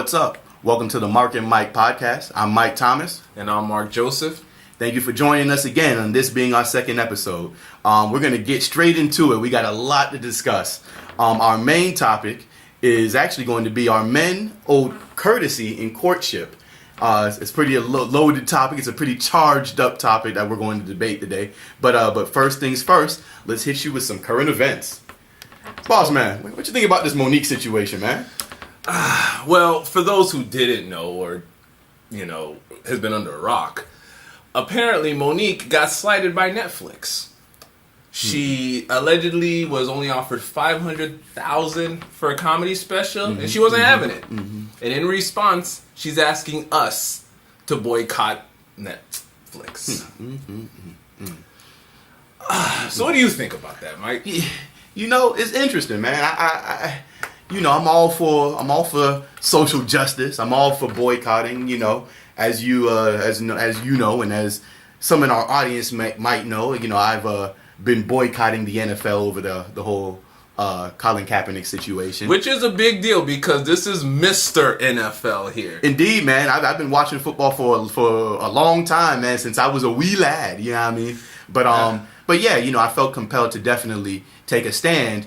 What's up? Welcome to the Marck and Mike Podcast. I'm Mike Thomas. And I'm Mark Joseph. Thank you for joining us again on this being our second episode. We're going to get straight into it. We got a lot to discuss. Our main topic is actually going to be our men owed courtesy in courtship. It's pretty a loaded topic. It's a pretty charged up topic that we're going to debate today. But first things first, let's hit you with some current events. Boss man, what you think about this Monique situation, man? Well, for those who didn't know or, has been under a rock, apparently Monique got slighted by Netflix. She allegedly was only offered $500,000 for a comedy special, and she wasn't having it. And in response, she's asking us to boycott Netflix. So what do you think about that, Mike? It's interesting, man. I'm all for social justice. I'm all for boycotting. As you know, and as some in our audience might know, I've been boycotting the NFL over the whole Colin Kaepernick situation, which is a big deal because this is Mr. NFL here. Indeed, man. I've been watching football for a long time, man, since I was a wee lad. You know what I mean? But yeah, I felt compelled to definitely take a stand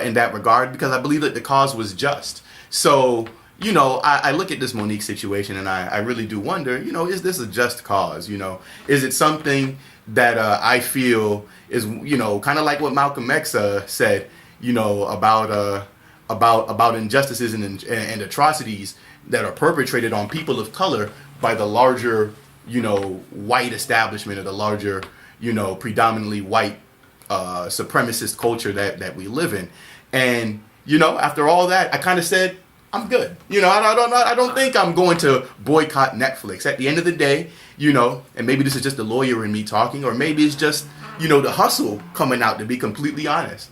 in that regard because I believe that the cause was just. So, I look at this Monique situation and I really do wonder, is this a just cause? Is it something that I feel is, kind of like what Malcolm X said, about injustices and atrocities that are perpetrated on people of color by the larger, white establishment or the larger, predominantly white supremacist culture that we live in. And, after all that, I kind of said, I'm good. I don't think I'm going to boycott Netflix. At the end of the day, and maybe this is just the lawyer in me talking, or maybe it's just, the hustle coming out, to be completely honest.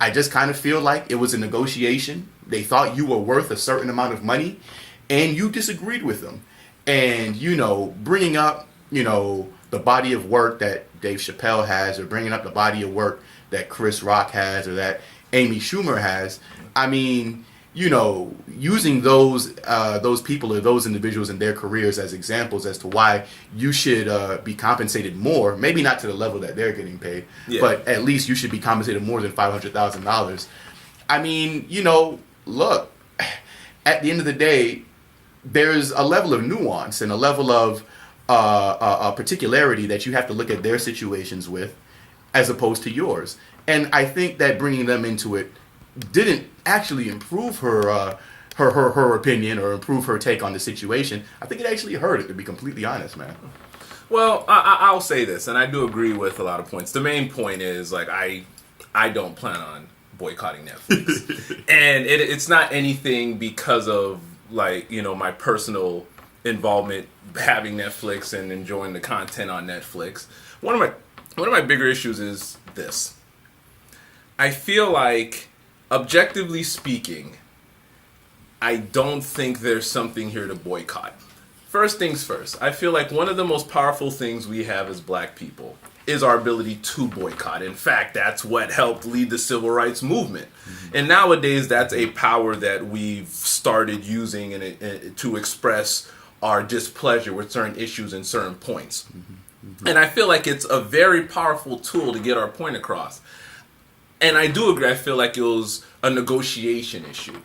I just kind of feel like it was a negotiation. They thought you were worth a certain amount of money, and you disagreed with them. And, bringing up, the body of work that Dave Chappelle has, or bringing up the body of work that Chris Rock has, or that Amy Schumer has, I mean, using those people or those individuals in their careers as examples as to why you should be compensated more, maybe not to the level that they're getting paid, but at least you should be compensated more than $500,000. I mean, look, at the end of the day, there's a level of nuance and a level of a particularity that you have to look at their situations with as opposed to yours. And I think that bringing them into it didn't actually improve her opinion or improve her take on the situation. I think it actually hurt it, to be completely honest, man. Well, I'll say this, and I do agree with a lot of points. The main point is, I don't plan on boycotting Netflix. And it's not anything because of, my personal involvement having Netflix and enjoying the content on Netflix. One of my bigger issues is this. I feel like, objectively speaking, I don't think there's something here to boycott. First things first, I feel like one of the most powerful things we have as black people is our ability to boycott. In fact, that's what helped lead the civil rights movement. And nowadays, that's a power that we've started using to express our displeasure with certain issues and certain points. And I feel like it's a very powerful tool to get our point across. And I do agree, I feel like it was a negotiation issue.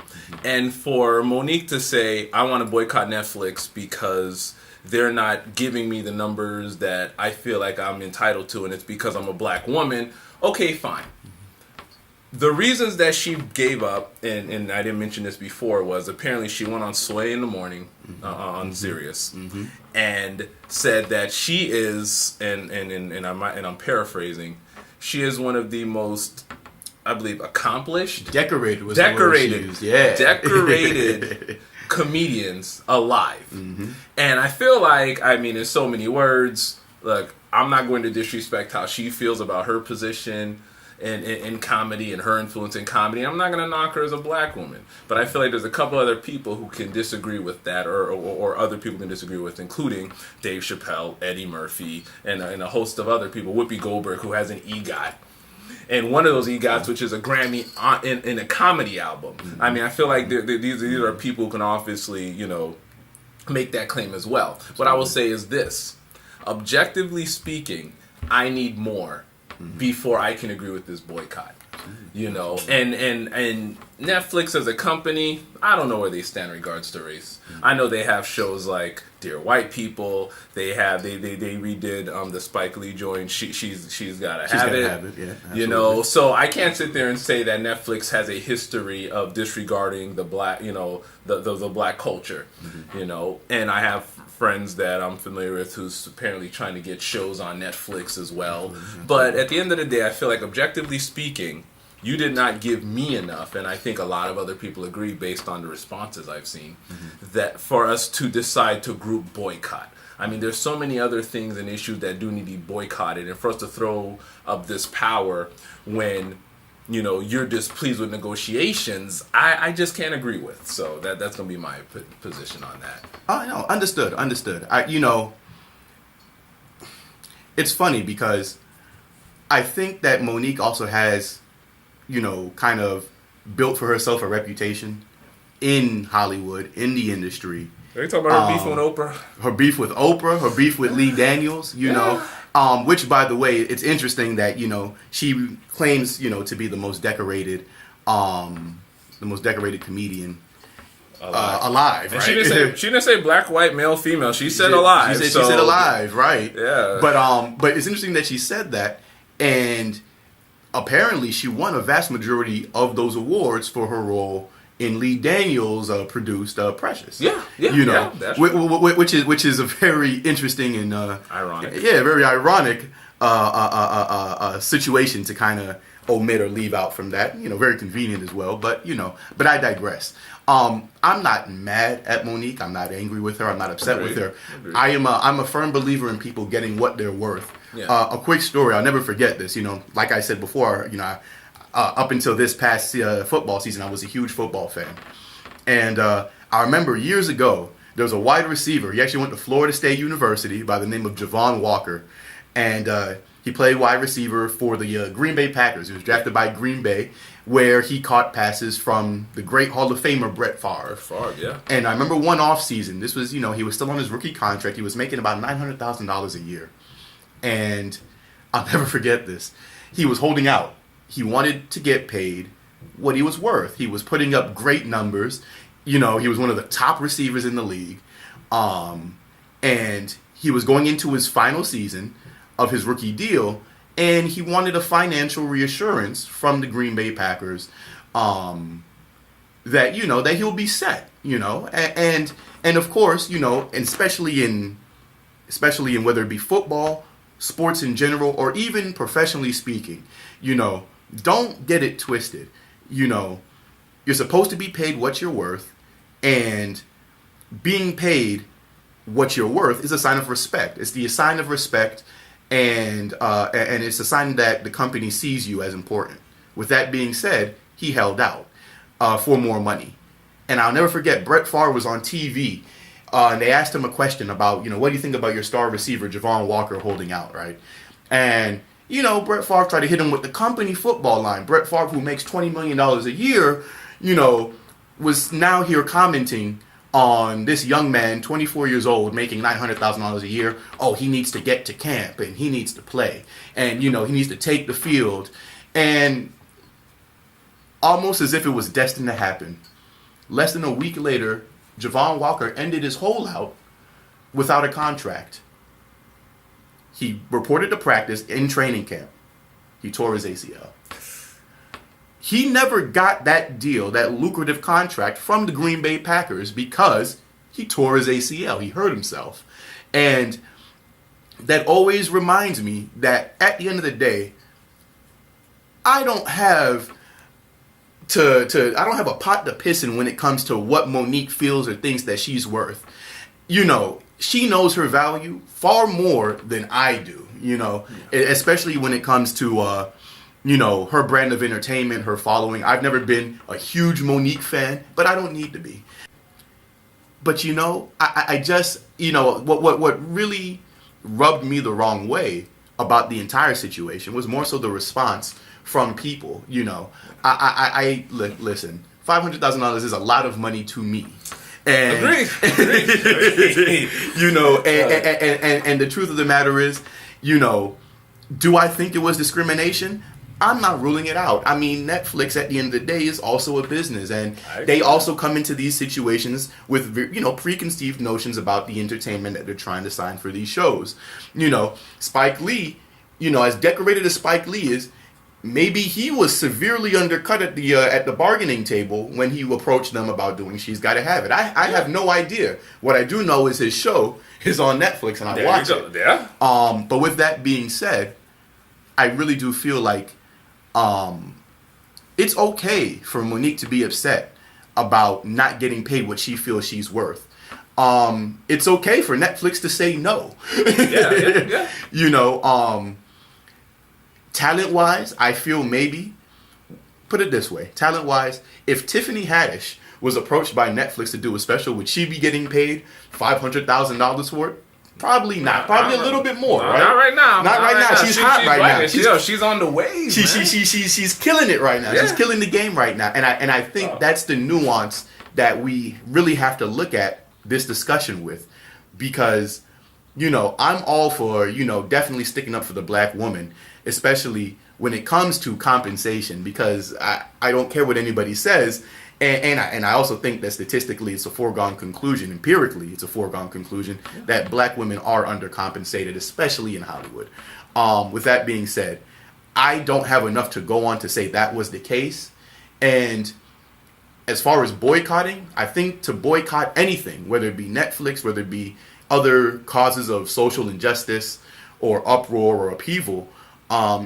And for Monique to say, I want to boycott Netflix because they're not giving me the numbers that I feel like I'm entitled to, and it's because I'm a black woman, okay, fine. The reasons that she gave up, and I didn't mention this before, was apparently she went on Sway in the morning on Sirius and said that she is, and I'm paraphrasing, she is one of the most, I believe, accomplished, decorated comedians alive. And I feel like, in so many words, look, I'm not going to disrespect how she feels about her position in comedy and her influence in comedy. I'm not going to knock her as a black woman. But I feel like there's a couple other people who can disagree with that, or other people can disagree with, including Dave Chappelle, Eddie Murphy, and a host of other people, Whoopi Goldberg, who has an EGOT. and one of those EGOTs, which is a Grammy in a comedy album. I mean, I feel like these are people who can obviously, make that claim as well. What I will say is this: objectively speaking, I need more before I can agree with this boycott. And Netflix as a company, I don't know where they stand in regards to race. I know they have shows like Dear White People. They redid the Spike Lee joint. She's gotta have it. Yeah, absolutely. So I can't sit there and say that Netflix has a history of disregarding the black, the black culture, And I have friends that I'm familiar with who's apparently trying to get shows on Netflix as well. But at the end of the day, I feel like objectively speaking, you did not give me enough, and I think a lot of other people agree based on the responses I've seen, that for us to decide to group boycott. I mean, there's so many other things and issues that do need to be boycotted, and for us to throw up this power when, you're displeased with negotiations, I just can't agree with. So that's going to be my position on that. Oh, no, understood. It's funny because I think that Monique also has, kind of built for herself a reputation in Hollywood, in the industry. Are you talking about her beef with Oprah? Her beef with Oprah, her beef with Lee Daniels, which, by the way, it's interesting that, she claims, to be the most decorated comedian alive, right? She didn't say black, white, male, female. She said alive. She said alive, right? Yeah. But it's interesting that she said that, and apparently she won a vast majority of those awards for her role in Lee Daniels' produced Precious. Yeah, that's which is a very interesting and ironic. Yeah, very ironic situation to kind of omit or leave out from that. Very convenient as well. But but I digress. I'm not mad at Monique. I'm not angry with her. I'm not upset with her. Agreed. I'm a firm believer in people getting what they're worth. Yeah. A quick story. I'll never forget this. Like I said before, up until this past football season, I was a huge football fan. And I remember years ago, there was a wide receiver. He actually went to Florida State University by the name of Javon Walker. And he played wide receiver for the Green Bay Packers. He was drafted by Green Bay, where he caught passes from the great Hall of Famer Brett Favre. Yeah. And I remember one off season. This was, he was still on his rookie contract. He was making about $900,000 a year. And I'll never forget this. He was holding out. He wanted to get paid what he was worth. He was putting up great numbers. He was one of the top receivers in the league. And he was going into his final season of his rookie deal, and he wanted a financial reassurance from the Green Bay Packers that that he'll be set, and of course, and especially in whether it be football, sports in general, or even professionally speaking, don't get it twisted. You're supposed to be paid what you're worth, and being paid what you're worth is a sign of respect. It's the sign of respect, and it's a sign that the company sees you as important. With that being said, he held out for more money. And I'll never forget, Brett Favre was on TV, and they asked him a question about, what do you think about your star receiver, Javon Walker, holding out, right? And, Brett Favre tried to hit him with the company football line. Brett Favre, who makes $20 million a year, was now here commenting on this young man, 24 years old, making $900,000 a year. Oh, he needs to get to camp, and he needs to play, and he needs to take the field, and almost as if it was destined to happen, less than a week later, Javon Walker ended his holdout without a contract. He reported to practice in training camp. He tore his ACL. He never got that deal, that lucrative contract from the Green Bay Packers because he tore his ACL. He hurt himself. And that always reminds me that at the end of the day, I don't have a pot to piss in when it comes to what Monique feels or thinks that she's worth. She knows her value far more than I do, especially when it comes to her brand of entertainment, her following. I've never been a huge Monique fan, but I don't need to be. But I just, what really rubbed me the wrong way about the entire situation was more so the response from people. You know, listen. $500,000 is a lot of money to me. And, Agreed. You know, and the truth of the matter is, you know, do I think it was discrimination? I'm not ruling it out. I mean, Netflix at the end of the day is also a business, and they also come into these situations with, you know, preconceived notions about the entertainment that they're trying to sign for these shows. You know, Spike Lee, you know, as decorated as Spike Lee is, maybe he was severely undercut at the bargaining table when he approached them about doing She's Gotta Have It. I have no idea. What I do know is his show is on Netflix, and I watch it. Yeah. But with that being said, I really do feel like it's okay for Monique to be upset about not getting paid what she feels she's worth. It's okay for Netflix to say no. Yeah. You know, talent-wise, I feel maybe, put it this way, talent-wise, if Tiffany Haddish was approached by Netflix to do a special, would she be getting paid $500,000 for it? Probably not. Probably a little bit more, right? Not right now. Not right now. She's hot right now. She's on the wave. She's killing it right now. Yeah. She's killing the game right now. And I think that's the nuance that we really have to look at this discussion with, because, you know, I'm all for, you know, definitely sticking up for the black woman, especially when it comes to compensation, because I don't care what anybody says. And I also think that statistically it's a foregone conclusion, empirically it's a foregone conclusion, that black women are undercompensated, especially in Hollywood. With that being said, I don't have enough to go on to say that was the case. And as far as boycotting, I think to boycott anything, whether it be Netflix, whether it be other causes of social injustice or uproar or upheaval,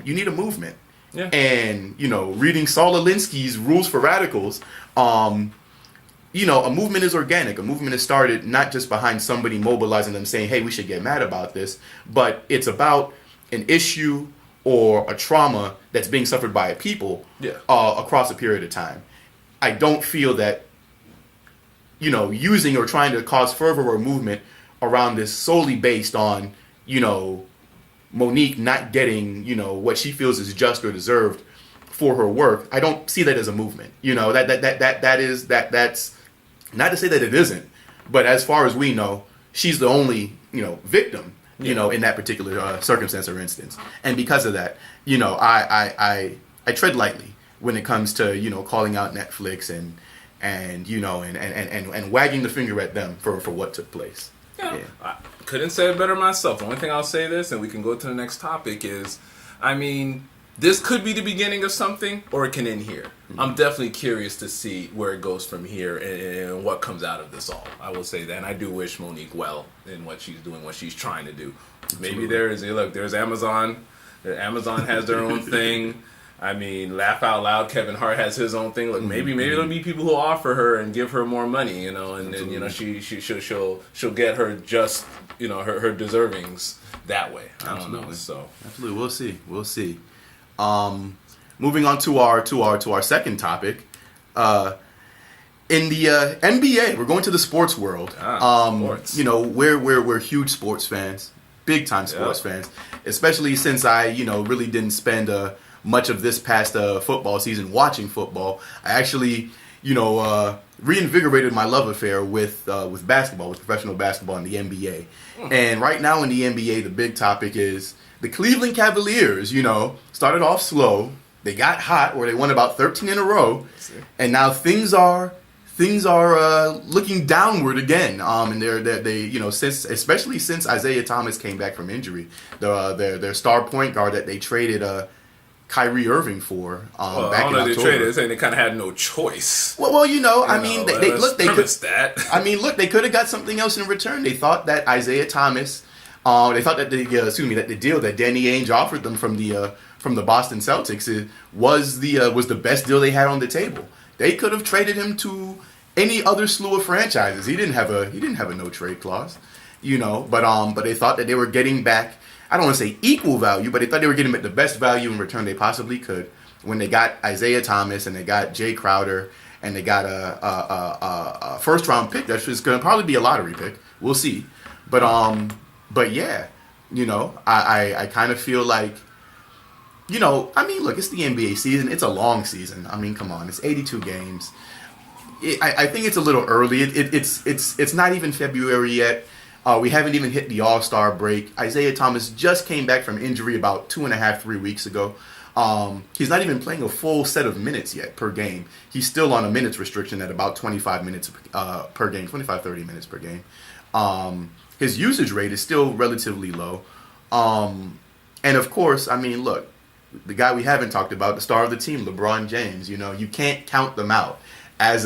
you need a movement. Yeah. And, you know, reading Saul Alinsky's Rules for Radicals, you know, a movement is organic. A movement is started not just behind somebody mobilizing them saying, hey, we should get mad about this, but it's about an issue or a trauma that's being suffered by a people across a period of time. I don't feel that, you know, using or trying to cause fervor or movement around this solely based on, you know, Monique not getting, you know, what she feels is just or deserved for her work. I don't see that as a movement. You know, that's not to say that it isn't, but as far as we know, she's the only, you know, victim, you know, in that particular circumstance or instance. And because of that, you know, I tread lightly when it comes to, you know, calling out Netflix and you know, and wagging the finger at them for what took place. Yeah. I couldn't say it better myself. The only thing I'll say this, and we can go to the next topic, is, I mean, this could be the beginning of something, or it can end here. Mm-hmm. I'm definitely curious to see where it goes from here and what comes out of this all. I will say that, and I do wish Monique well in what she's doing, what she's trying to do. Maybe there's Amazon. Amazon has their own thing. I mean, laugh out loud, Kevin Hart has his own thing. Look, maybe there'll be people who offer her and give her more money, you know, and then, you know, she'll get her just, you know, her deservings that way. I don't know. So absolutely, we'll see. Moving on to our second topic. In the NBA, we're going to the sports world. Sports. You know, we're huge sports fans, big time sports fans, especially since I, you know, really didn't spend much of this past football season watching football. I actually, you know, reinvigorated my love affair with basketball, with professional basketball in the NBA. And right now in the NBA, the big topic is the Cleveland Cavaliers. You know, started off slow, they got hot, where they won about 13 in a row, and now things are looking downward again. And they you know, especially since Isaiah Thomas came back from injury, their star point guard that they traded Kyrie Irving for back in October. I don't know, they traded. Saying they kind of had no choice. Well, you know, I mean, they could. That. I mean, look, they could have got something else in return. They thought that Isaiah Thomas, they thought that that the deal that Danny Ainge offered them from the Boston Celtics was the best deal they had on the table. They could have traded him to any other slew of franchises. He didn't have a no trade clause, you know. But they thought that they were getting back, I don't want to say equal value, but they thought they were getting the best value in return they possibly could when they got Isaiah Thomas and they got Jay Crowder and they got a first round pick that's just going to probably be a lottery pick. We'll see. But yeah, you know, I kind of feel like I mean, look, it's the NBA season. It's a long season. I mean, come on, it's 82 games. I think it's a little early. It's not even February yet. We haven't even hit the All-Star break. Isaiah Thomas just came back from injury about 3 weeks ago. He's not even playing a full set of minutes yet per game. He's still on a minutes restriction at about 25 minutes per game, 25, 30 minutes per game. His usage rate is still relatively low. And of course, I mean, look, the guy we haven't talked about, the star of the team, LeBron James, you can't count them out. As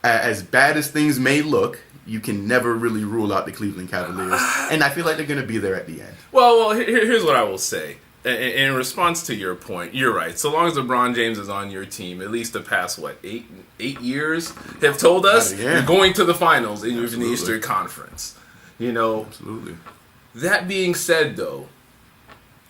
bad as things may look, you can never really rule out the Cleveland Cavaliers. And I feel like they're going to be there at the end. Well, here's what I will say. In response to your point, you're right. So long as LeBron James is on your team, at least the past, 8 years, have told us you're going to the finals in the Eastern Conference. Absolutely. That being said, though,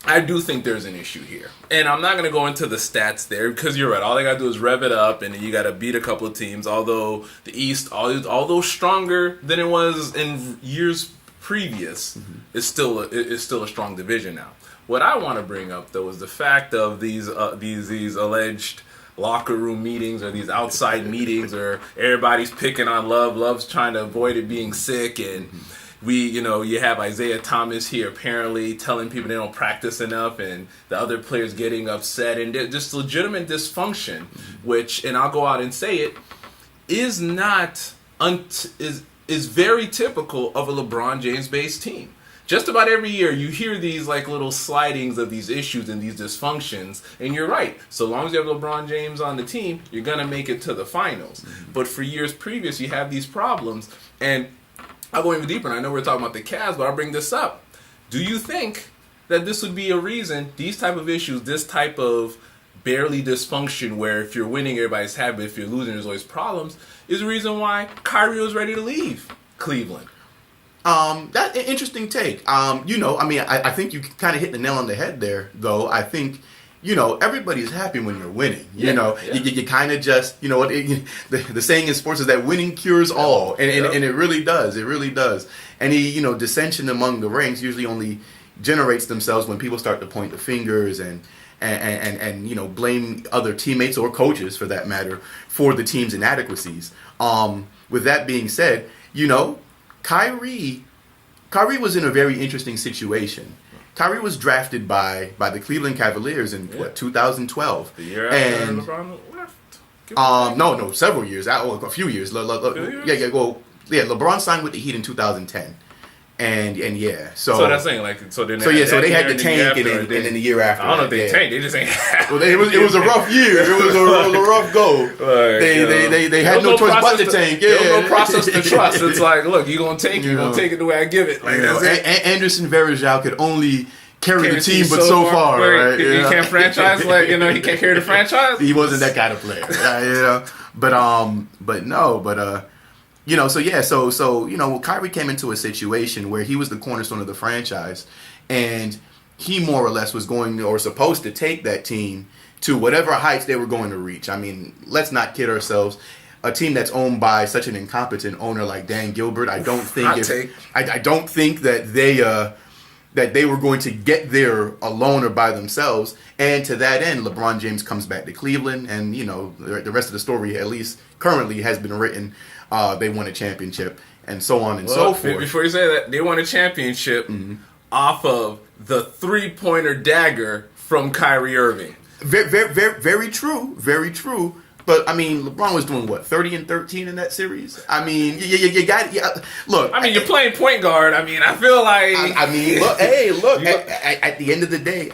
I do think there's an issue here. And I'm not going to go into the stats there because you're right. All they got to do is rev it up and you got to beat a couple of teams. Although the East, although stronger than it was in years previous, is still a strong division now. What I want to bring up, though, is the fact of these alleged locker room meetings or these outside meetings where everybody's picking on Love. Love's trying to avoid it being sick and... you have Isaiah Thomas here apparently telling people they don't practice enough and the other players getting upset and just legitimate dysfunction, which, and I'll go out and say it, is very typical of a LeBron James-based team. Just about every year you hear these little slidings of these issues and these dysfunctions, and you're right. So long as you have LeBron James on the team, you're going to make it to the finals. But for years previous, you have these problems, and I'll go even deeper, and I know we're talking about the Cavs, but I'll bring this up. Do you think that this would be a reason, these type of issues, this type of barely dysfunction where if you're winning, everybody's happy, but if you're losing, there's always problems, is the reason why Kyrie was ready to leave Cleveland? That's an interesting take. I think you kind of hit the nail on the head there, though. I think... everybody's happy when you're winning. You kind of just, the saying in sports is that winning cures all, and it really does. It really does. Any dissension among the ranks usually only generates themselves when people start to point the fingers and blame other teammates or coaches, for that matter, for the team's inadequacies. With that being said, Kyrie was in a very interesting situation. Kyrie was drafted by the Cleveland Cavaliers in 2012. The year after LeBron left. No, several years. A few years. LeBron signed with the Heat in 2010, and yeah. So that's saying so they had the tank, and then the year after. I don't know if they tanked. They just ain't. Well, it was a rough year. It was a rough go. They had no choice but to tank. There was no process to trust. It's like, look, you gonna take it. You gonna take it the way I give it. Anderson Varejao could only carry the team, but so far, right? He can't franchise, he can't carry the franchise. He wasn't that kind of player, So Kyrie came into a situation where he was the cornerstone of the franchise, and he more or less was going or supposed to take that team to whatever heights they were going to reach. I mean, let's not kid ourselves. A team that's owned by such an incompetent owner like Dan Gilbert, I don't think that they were going to get there alone or by themselves. And to that end, LeBron James comes back to Cleveland, and the rest of the story, at least currently, has been written. They won a championship, and so on and so forth. Before you say that, they won a championship off of the three-pointer dagger from Kyrie Irving. Very true. Very true. But, I mean, LeBron was doing, 30-13 in that series? I mean, you got it. Look. I mean, you're playing point guard. I mean, I feel like... look. At the end of the day,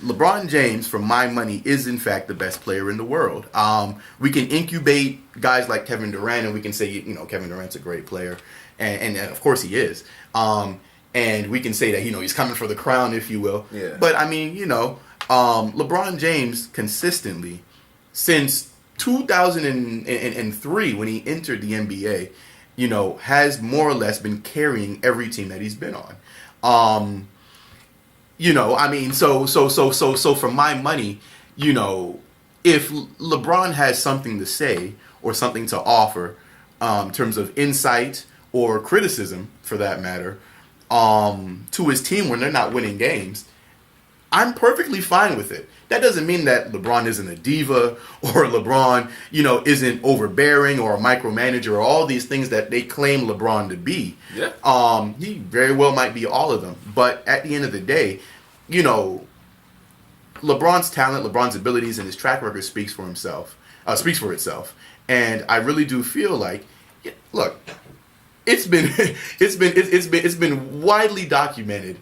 LeBron James, for my money, is, in fact, the best player in the world. We can incubate guys like Kevin Durant, and we can say, Kevin Durant's a great player. And of course he is. And we can say that, he's coming for the crown, if you will. Yeah. But, I mean, LeBron James consistently, since 2003 when he entered the NBA, has more or less been carrying every team that he's been on. So for my money, if LeBron has something to say or something to offer in terms of insight or criticism, for that matter, to his team when they're not winning games, I'm perfectly fine with it. That doesn't mean that LeBron isn't a diva or LeBron, isn't overbearing or a micromanager or all these things that they claim LeBron to be. Yeah. He very well might be all of them. But at the end of the day, LeBron's talent, LeBron's abilities, and his track record speaks for itself. And I really do feel like, look, it's been widely documented,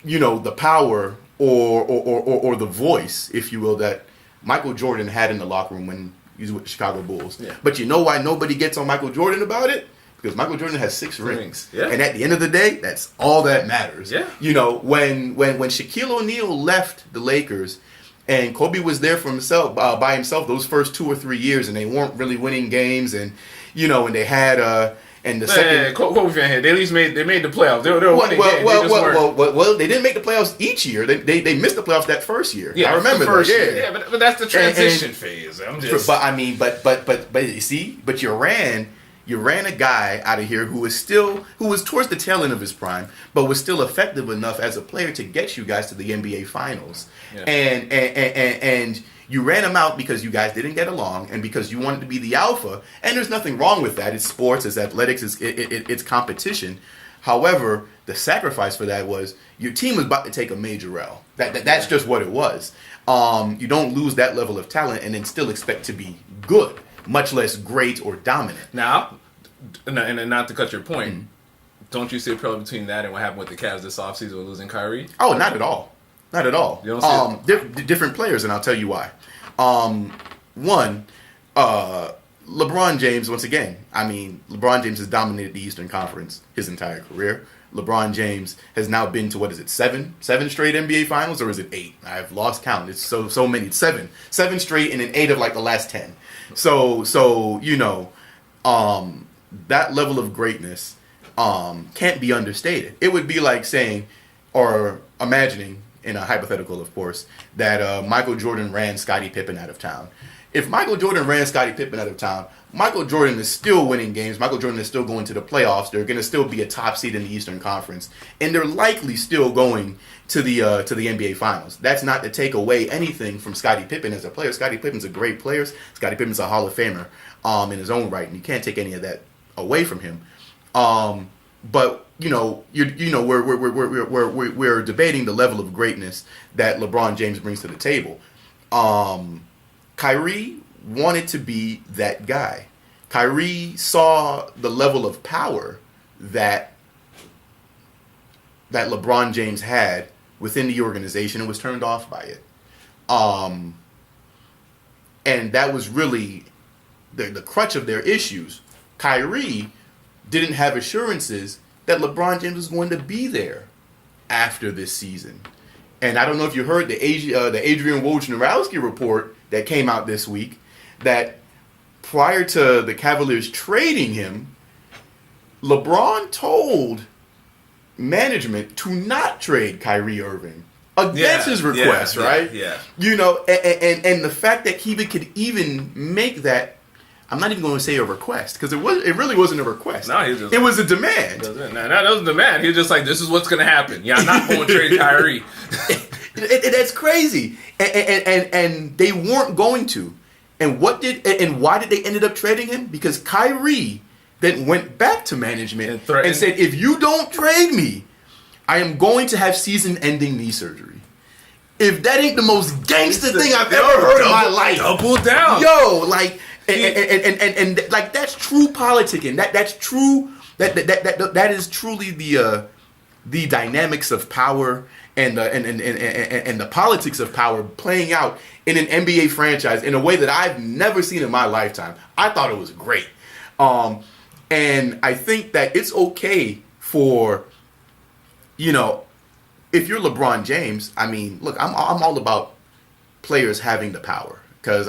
the power or the voice, if you will, that Michael Jordan had in the locker room when he was with the Chicago Bulls. Yeah. But you know why nobody gets on Michael Jordan about it? Because Michael Jordan has 6 rings. Yeah. And at the end of the day, that's all that matters. Yeah. When Shaquille O'Neal left the Lakers and Kobe was there for himself, by himself those first 2 or 3 years, and they weren't really winning games, and and they had and the second Kobe fan here, they at least made the playoffs. They were winning games. Well, they didn't make the playoffs each year. They missed the playoffs that first year. Yeah, I remember the first that. year. But that's the transition phase. I'm just. But you see, you ran a guy out of here who was towards the tail end of his prime, but was still effective enough as a player to get you guys to the NBA Finals. Yeah. And you ran him out because you guys didn't get along and because you wanted to be the alpha. And there's nothing wrong with that. It's sports, it's athletics, it's competition. However, the sacrifice for that was your team was about to take a major L. That's just what it was. You don't lose that level of talent and then still expect to be good, much less great or dominant. Now, and not to cut your point, don't you see a parallel between that and what happened with the Cavs this offseason with losing Kyrie? Oh, not at all. Not at all. You don't see different players, and I'll tell you why. One, LeBron James, once again, LeBron James has dominated the Eastern Conference his entire career. LeBron James has now been to, 7 straight NBA Finals, or is it 8? I've lost count. It's so many. It's 7 straight, and then 8 of the last 10. So that level of greatness can't be understated. It would be like saying, or imagining, in a hypothetical, of course, that Michael Jordan ran Scottie Pippen out of town. If Michael Jordan ran Scottie Pippen out of town, Michael Jordan is still winning games. Michael Jordan is still going to the playoffs. They're going to still be a top seed in the Eastern Conference, and they're likely still going to the NBA Finals. That's not to take away anything from Scottie Pippen as a player. Scottie Pippen's a great player. Scottie Pippen's a Hall of Famer in his own right, and you can't take any of that away from him. But we're debating the level of greatness that LeBron James brings to the table. Kyrie wanted to be that guy. Kyrie saw the level of power that LeBron James had within the organization and was turned off by it. And that was really the crutch of their issues. Kyrie didn't have assurances that LeBron James was going to be there after this season. And I don't know if you heard the Adrian Wojnarowski report that came out this week, that prior to the Cavaliers trading him, LeBron told management to not trade Kyrie Irving against his request, right? Yeah. And the fact that he could even make that, I'm not even going to say a request, because it really wasn't a request. No, it was a demand. That wasn't a demand. He was just like, this is what's going to happen. Yeah, I'm not going to trade Kyrie. That's crazy. And they weren't going to. And why did they ended up trading him? Because Kyrie then went back to management and said, if you don't trade me, I am going to have season-ending knee surgery. If that ain't the most gangster thing I've ever heard in my life. Double down. Yo, like... And like, that's true politicking. That's true. That is truly the dynamics of power and the politics of power playing out in an NBA franchise in a way that I've never seen in my lifetime. I thought it was great, and I think that it's okay for, if you're LeBron James. Look, I'm all about players having the power. Because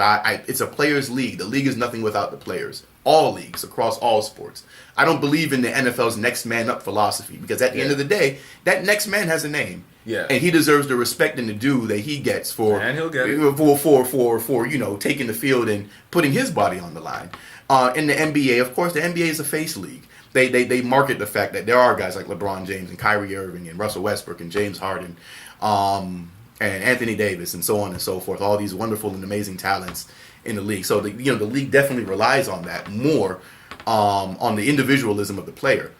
it's a players' league. The league is nothing without the players. All leagues, across all sports. I don't believe in the NFL's next man up philosophy. Because at the end of the day, that next man has a name. Yeah. And he deserves the respect and the due that he gets for, and he'll get it. for taking the field and putting his body on the line. In the NBA, of course, the NBA is a face league. they market the fact that there are guys like LeBron James and Kyrie Irving and Russell Westbrook and James Harden, and Anthony Davis and so on and so forth. All these wonderful and amazing talents in the league. So the league definitely relies on that more, on the individualism of the player.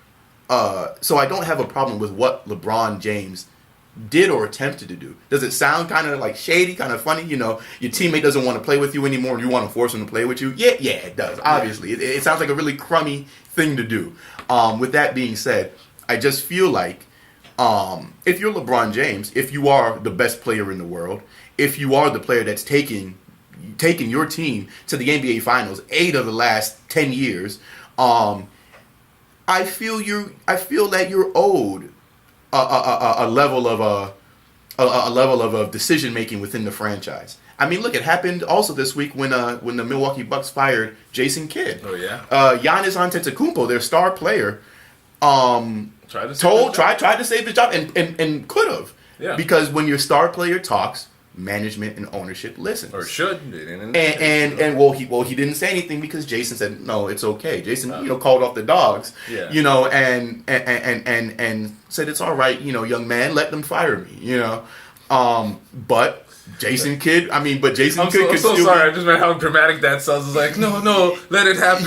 So I don't have a problem with what LeBron James did or attempted to do. Does it sound kind of like shady, kind of funny? Your teammate doesn't want to play with you anymore and you want to force him to play with you? Yeah, it does. Obviously. It sounds like a really crummy thing to do. With that being said, I just feel like if you're LeBron James, if you are the best player in the world, if you are the player that's taking your team to the NBA Finals 8 of the last 10 years, I feel that you're owed a level of decision making within the franchise. I mean, look, it happened also this week when the Milwaukee Bucks fired Jason Kidd. Oh yeah. Giannis Antetokounmpo, their star player, tried to save his job and could have. Yeah. Because when your star player talks, management and ownership listens. Or should. He didn't say anything because Jason said, no, it's okay. Jason, called off the dogs, and said, it's all right, young man, let them fire me, but Jason Kidd, I'm so sorry. I just meant how dramatic that sounds. It's like, no, let it happen.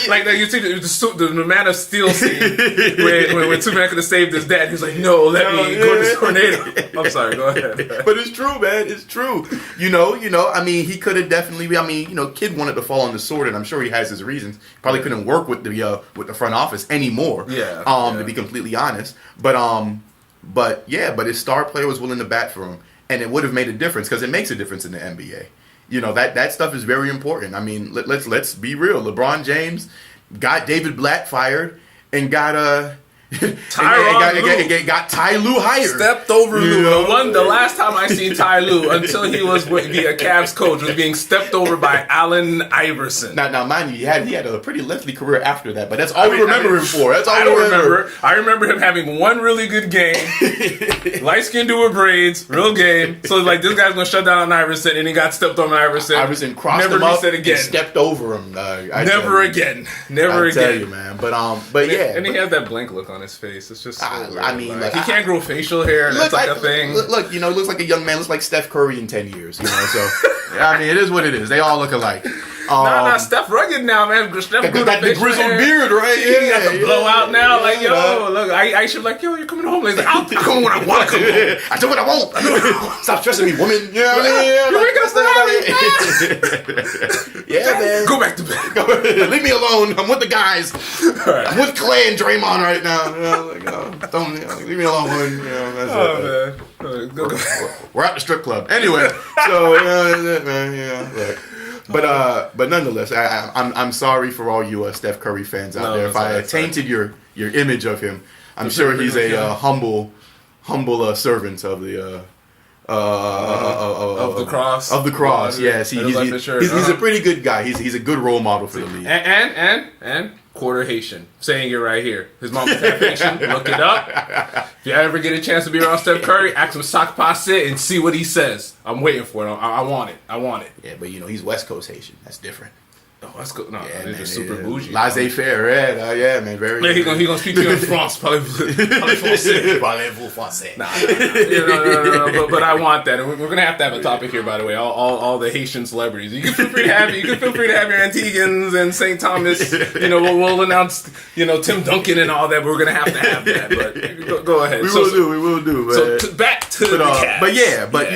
Like you see the Man of Steel scene when Superman could have saved his dad. He's like, no, let me go to this tornado. I'm sorry, go ahead. But it's true, man. It's true. He could have definitely. Kidd wanted to fall on the sword, and I'm sure he has his reasons. Probably couldn't work with the front office anymore. To be completely honest, but his star player was willing to bat for him. And it would have made a difference because it makes a difference in the NBA. That stuff is very important. Let's be real. LeBron James got David Blatt fired and got got Ty Lue hired. Stepped over Lue. The last time I seen Ty Lue until he was a Cavs coach was being stepped over by Allen Iverson. Now, mind you, he had a pretty lengthy career after that, but that's all we remember him for. That's all I remember. I remember him having one really good game, light skinned dude with braids, real game. So it's like this guy's gonna shut down Iverson, and he got stepped on Iverson. Iverson crossed him up and stepped over him. Never again. I tell you, man. But yeah, and he has that blank look on his face. It's just he can't grow facial hair. And that's a thing. Look, he looks like a young man. Looks like Steph Curry in 10 years. So it is what it is. They all look alike. Nah, Steph rugged now, man. Steph got the grizzled beard, right? He got the blowout now. Look, I should be like, you're coming home. He's like, I'll come when I want to come home. I do what I want. Stop stressing me, woman. You're making us Yeah, man. Go back to bed. Leave me alone. I'm with the guys. Right. I'm with Clay and Draymond right now. Don't leave me alone, woman. Man. We're at the strip club. Anyway, so man. But nonetheless, I'm sorry for all you Steph Curry fans out there. If I tainted your image of him, I'm sure he's a humble servant of the of the cross. Of the cross, yes. He's a pretty good guy. He's a good role model for the league. And quarter Haitian. Saying it right here. His mom was half Haitian. Look it up. If you ever get a chance to be around Steph Curry, ask him sock passe and see what he says. I'm waiting for it. I want it. Yeah, but he's West Coast Haitian. That's different. Oh, that's good. No, they're just super bougie. Laissez-faire, yeah, man. Very. Yeah, he's gonna speak to you in France. Parlez-vous français. Nah. But I want that, and we're gonna have to have a topic here, by the way. All the Haitian celebrities. You can feel free to have your Antiguans and St. Thomas. We'll announce Tim Duncan and all that. But we're gonna have that. But go ahead. We will do. So back to the Cavs. But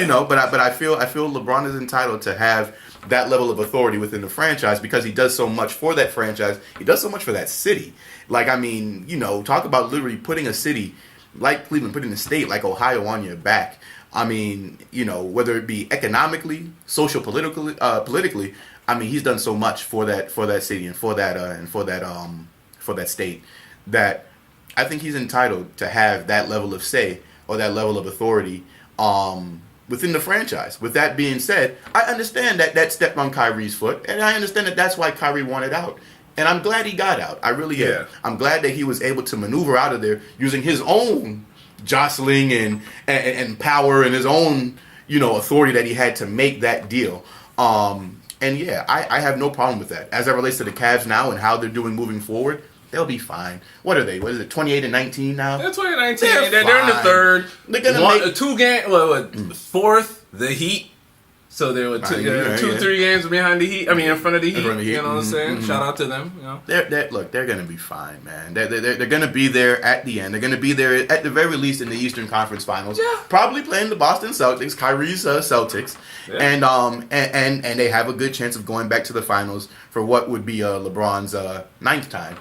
I feel LeBron is entitled to have that level of authority within the franchise because he does so much for that franchise. He does so much for that city. Talk about literally putting a city like Cleveland, putting a state like Ohio on your back. Whether it be economically, politically, he's done so much for that city and for that state that I think he's entitled to have that level of say or that level of authority within the franchise. With that being said, I understand that stepped on Kyrie's foot, and I understand that's why Kyrie wanted out. And I'm glad he got out. I really am. I'm glad that he was able to maneuver out of there using his own jostling and power and his own authority that he had to make that deal. I have no problem with that. As it relates to the Cavs now and how they're doing moving forward, They'll be fine. What are they? What is it? 28-19 now. They're 2019. They're They're in the third. They're gonna make 2 games. Fourth, the Heat. So they were 2-3 games behind the Heat. I mean, in front of the Heat. You know what I'm saying? Shout out to them. You know? They're gonna be fine, man. They're gonna be there at the end. They're gonna be there at the very least in the Eastern Conference Finals. Yeah. Probably playing the Boston Celtics, Kyrie's Celtics, and they have a good chance of going back to the finals for what would be LeBron's 9th time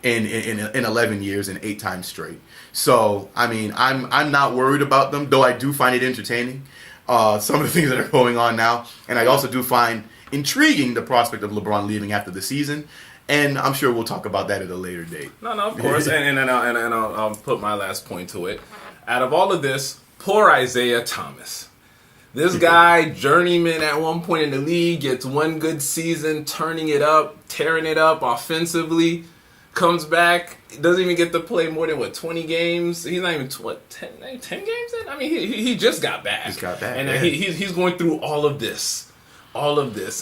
in 11 years and 8 times straight. So I mean, I'm not worried about them, though I do find it entertaining. Some of the things that are going on now. And I also do find intriguing the prospect of LeBron leaving after the season. And I'm sure we'll talk about that at a later date. No, of course. and I'll put my last point to it. Out of all of this, poor Isaiah Thomas. This guy, journeyman at one point in the league, gets one good season, turning it up, tearing it up offensively. Comes back, doesn't even get to play more than 20 games. He's not even 10 games in. I mean, he just got back. And he's going through all of this,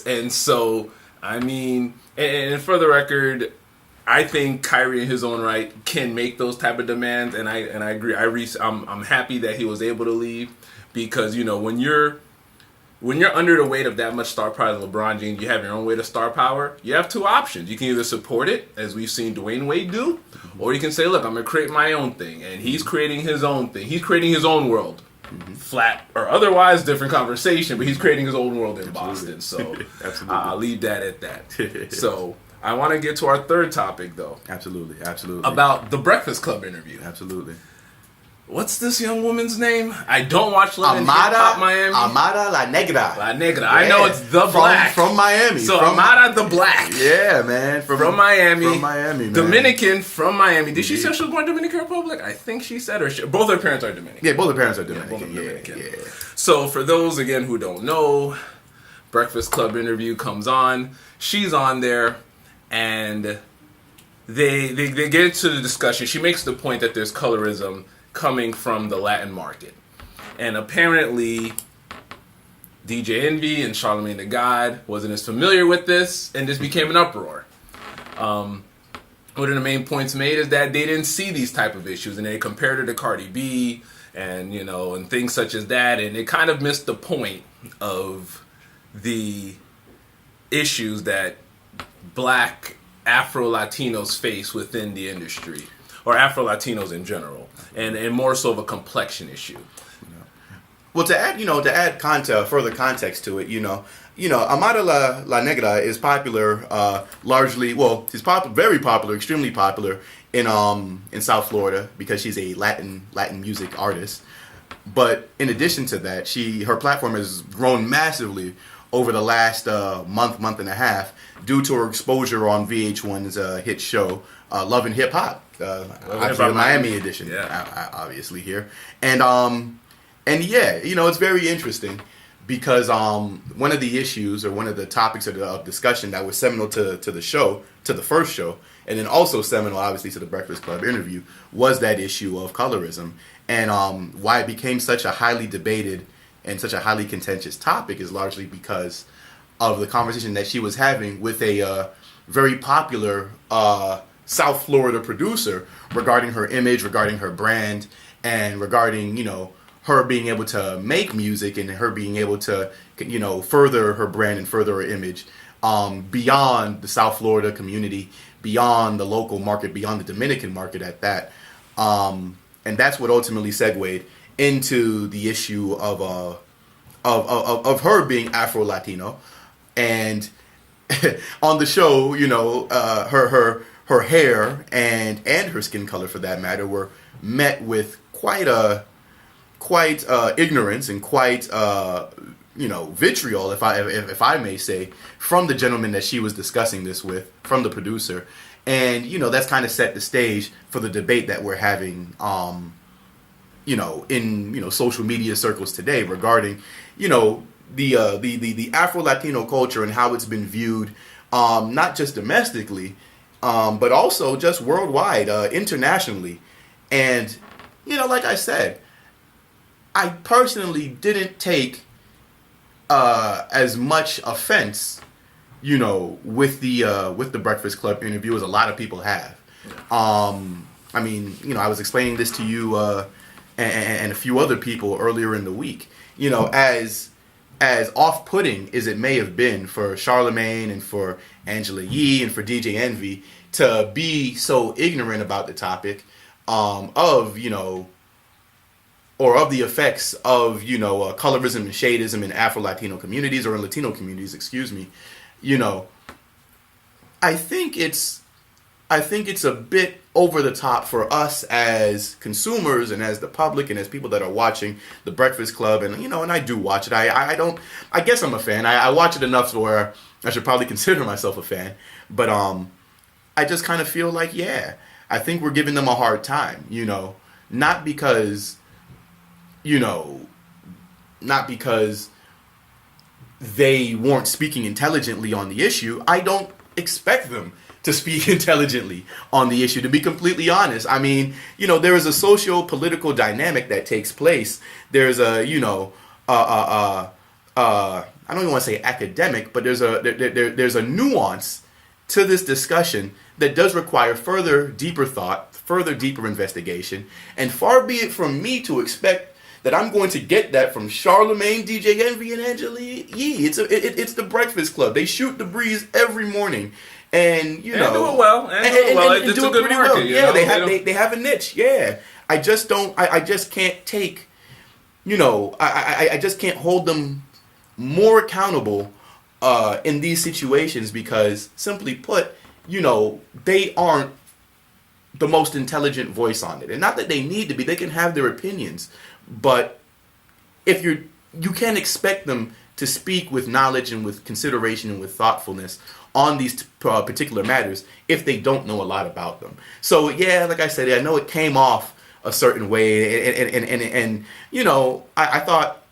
and so I mean, and for the record, I think Kyrie in his own right can make those type of demands, and I agree. I'm happy that he was able to leave because when you're under the weight of that much star power as LeBron James, you have your own weight of star power. You have 2 options. You can either support it, as we've seen Dwayne Wade do, or you can say, look, I'm going to create my own thing. And he's creating his own thing. He's creating his own world. Flat or otherwise, different conversation, but he's creating his own world in Boston. So I'll leave that at that. So I want to get to our third topic, though. Absolutely. About the Breakfast Club interview. Absolutely. What's this young woman's name? I don't watch Love and Hip Hop Miami. Amara La Negra. Yeah. I know it's the Black. From Miami. So Amara the Black. Yeah, man. From Miami. From Miami, man. Dominican from Miami. Did she say she was born Dominican Republic? I think she said, or both her parents are Dominican. Yeah, both her parents are Dominican. Yeah. So for those, again, who don't know, Breakfast Club interview comes on. She's on there, and they get into the discussion. She makes the point that there's colorism coming from the Latin market. And apparently DJ Envy and Charlamagne the God wasn't as familiar with this, and this became an uproar. One of the main points made is that they didn't see these type of issues, and they compared her to Cardi B and and things such as that, and it kind of missed the point of the issues that Black Afro-Latinos face within the industry, or Afro-Latinos in general, and more so of a complexion issue. Well, to add further context to it, Amara La Negra is popular, largely. Well, she's very popular, extremely popular in South Florida because she's a Latin music artist. But in addition to that, her platform has grown massively over the last month and a half due to her exposure on VH1's hit show Love and Hip Hop, the Miami edition, obviously here, and yeah, it's very interesting because one of the issues or one of the topics of discussion that was seminal to the first show, and then also seminal obviously to the Breakfast Club interview was that issue of colorism, and why it became such a highly debated and such a highly contentious topic is largely because of the conversation that she was having with a very popular South Florida producer regarding her image, regarding her brand, and regarding, her being able to make music and her being able to, further her brand and further her image beyond the South Florida community, beyond the local market, beyond the Dominican market at that. And that's what ultimately segued into the issue of her being Afro-Latino. And on the show, her hair and her skin color, for that matter, were met with quite ignorance and quite vitriol, if I may say, from the gentleman that she was discussing this with, from the producer, and that's kind of set the stage for the debate that we're having, in social media circles today regarding the Afro-Latino culture and how it's been viewed, not just domestically, but also just worldwide, internationally. And, like I said, I personally didn't take as much offense, with the Breakfast Club interview as a lot of people have. I mean, I was explaining this to you and a few other people earlier in the week. As off-putting as it may have been for Charlemagne and for Angela Yee and for DJ Envy to be so ignorant about the topic of the effects of colorism and shadism in Afro-Latino communities, or in Latino communities, excuse me. I think it's a bit over the top for us as consumers and as the public and as people that are watching The Breakfast Club, and and I do watch it. I guess I'm a fan. I watch it enough to where I should probably consider myself a fan. But I just kind of feel like, I think we're giving them a hard time. Not because they weren't speaking intelligently on the issue. I don't expect them to speak intelligently on the issue, to be completely honest. I mean, there is a socio-political dynamic that takes place. There's a, I don't even want to say academic, but there's a nuance to this discussion that does require further, deeper thought, further, deeper investigation. And far be it from me to expect that I'm going to get that from Charlemagne, DJ Envy, and Angela Yee. It's the Breakfast Club. They shoot the breeze every morning. And do it well. It's do a it good pretty market. well. Yeah, they have a niche. Yeah, I just can't take. I just can't hold them more accountable in these situations because, simply put, they aren't the most intelligent voice on it, and not that they need to be. They can have their opinions, but if you can't expect them to speak with knowledge and with consideration and with thoughtfulness on these particular matters if they don't know a lot about them. So like I said, I know it came off a certain way, and I thought,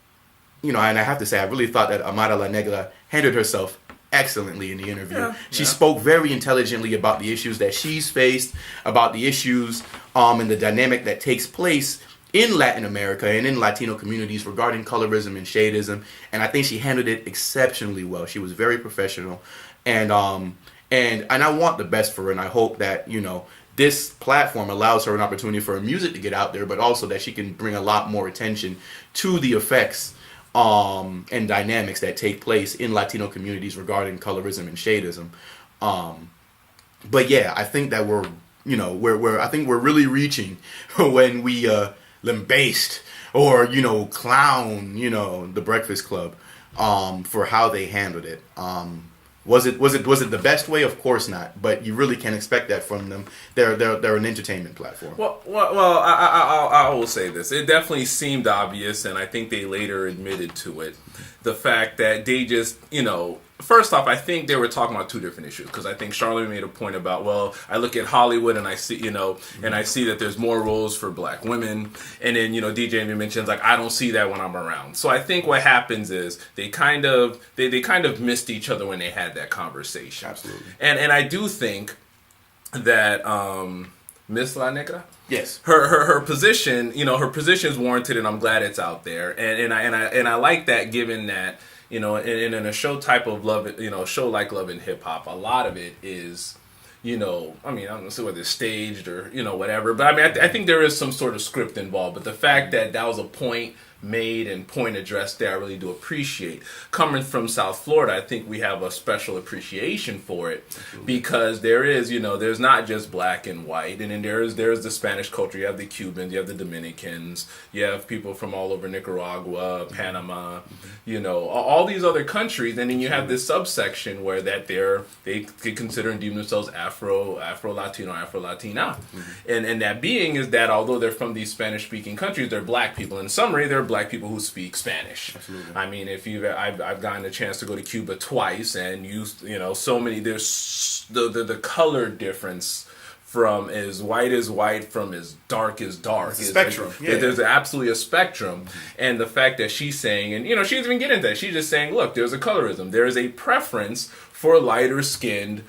and I have to say, I really thought that Amara La Negra handled herself excellently in the interview. She spoke very intelligently about the issues that she's faced, about the issues and the dynamic that takes place in Latin America and in Latino communities regarding colorism and shadism, and I think she handled it exceptionally well. She was very professional, and I want the best for her, and I hope that this platform allows her an opportunity for her music to get out there, but also that she can bring a lot more attention to the effects and dynamics that take place in Latino communities regarding colorism and shadism. But I think that we're really reaching when we lambaste or clown the Breakfast Club for how they handled it. Was it the best way? Of course not. But you really can't expect that from them. They're an entertainment platform. Well, I will say this. It definitely seemed obvious, and I think they later admitted to it. The fact that they just, first off, I think they were talking about two different issues, because I think Charlotte made a point about, I look at Hollywood and I see, and I see that there's more roles for black women, and then, DJ mentions, I don't see that when I'm around. So I think what happens is they kind of missed each other when they had that conversation. Absolutely. And I do think that Miss La Negra, yes, her position, her position is warranted, and I'm glad it's out there, and I like that, given that, in a show type of love, show like Love and Hip Hop, a lot of it is, I don't know whether it's staged or, whatever, but I think there is some sort of script involved, but the fact that was a point made and point addressed there, I really do appreciate. Coming from South Florida, I think we have a special appreciation for it. Absolutely. Because there is, there's not just black and white, and then there's the Spanish culture. You have the Cubans, you have the Dominicans, you have people from all over Nicaragua, Panama, all these other countries, and then you have this subsection where they consider and deem themselves Afro-Latino, Afro-Latina. Mm-hmm. And that being is that although they're from these Spanish-speaking countries, they're black people. In summary, they're black people who speak Spanish. Absolutely. I mean, I've gotten a chance to go to Cuba twice, and so many. There's the color difference from as white from as dark. It's a spectrum. There's absolutely a spectrum, and the fact that she's saying, and she doesn't even get into that. She's just saying, look, there's a colorism. There is a preference for lighter skinned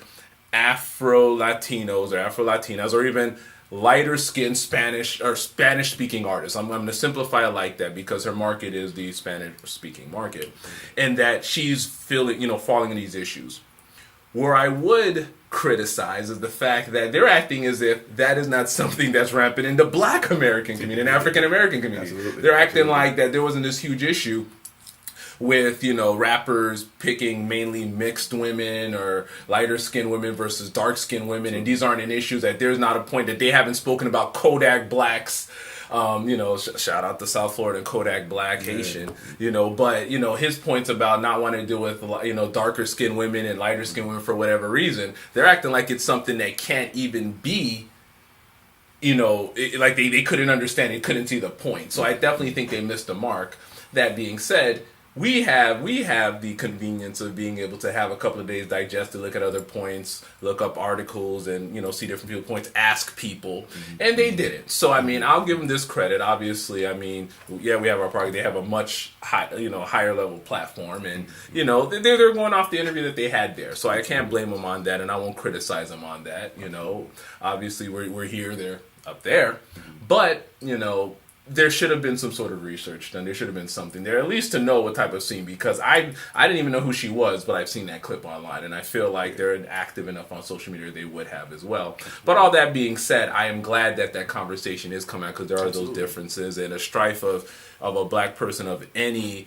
Afro-Latinos or Afro-Latinas, or even lighter skinned Spanish speaking artists. I'm going to simplify it like that because her market is the Spanish speaking market, and that she's falling in these issues. Where I would criticize is the fact that they're acting as if that is not something that's rampant in the Black American community and African American community. Absolutely. They're acting like that there wasn't this huge issue with, you know, rappers picking mainly mixed women or lighter skinned women versus dark skinned women, and these aren't an issue, that there's not a point that they haven't spoken about Kodak Blacks. You know, shout out to South Florida and Kodak Black Haitian, you know, but, you know, his points about not wanting to deal with, you know, darker skinned women and lighter skinned women for whatever reason, they're acting like it's something that can't even be, you know, like they couldn't understand it, couldn't see the point. So I definitely think they missed the mark. That being said, we have the convenience of being able to have a couple of days digest to look at other points, look up articles, and, you know, see different people's points, ask people, and they didn't. So I mean, I'll give them this credit. Obviously, I mean, yeah, we have our product. They have a much higher level platform, and, you know, they're going off the interview that they had there. So I can't blame them on that, and I won't criticize them on that. You know, obviously we're here, they're up there, but, you know, there should have been some sort of research done. There should have been something there, at least to know what type of scene, because I didn't even know who she was, but I've seen that clip online, and I feel like they're active enough on social media they would have as well. But all that being said, I am glad that conversation is coming out, because there are those differences, and a strife of a Black person of any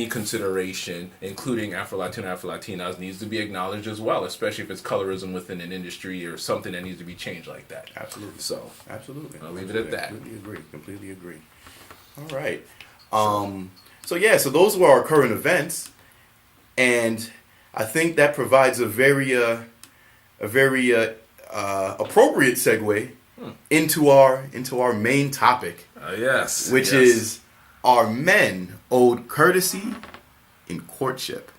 consideration, including Afro-Latino, Afro-Latinas, needs to be acknowledged as well, especially if it's colorism within an industry or something that needs to be changed like that. Absolutely. So, absolutely. I'll leave it at that. Completely agree. All right. So those were our current events, and I think that provides a very appropriate segue into our main topic. Yes. Which is, are men owed courtesy in courtship?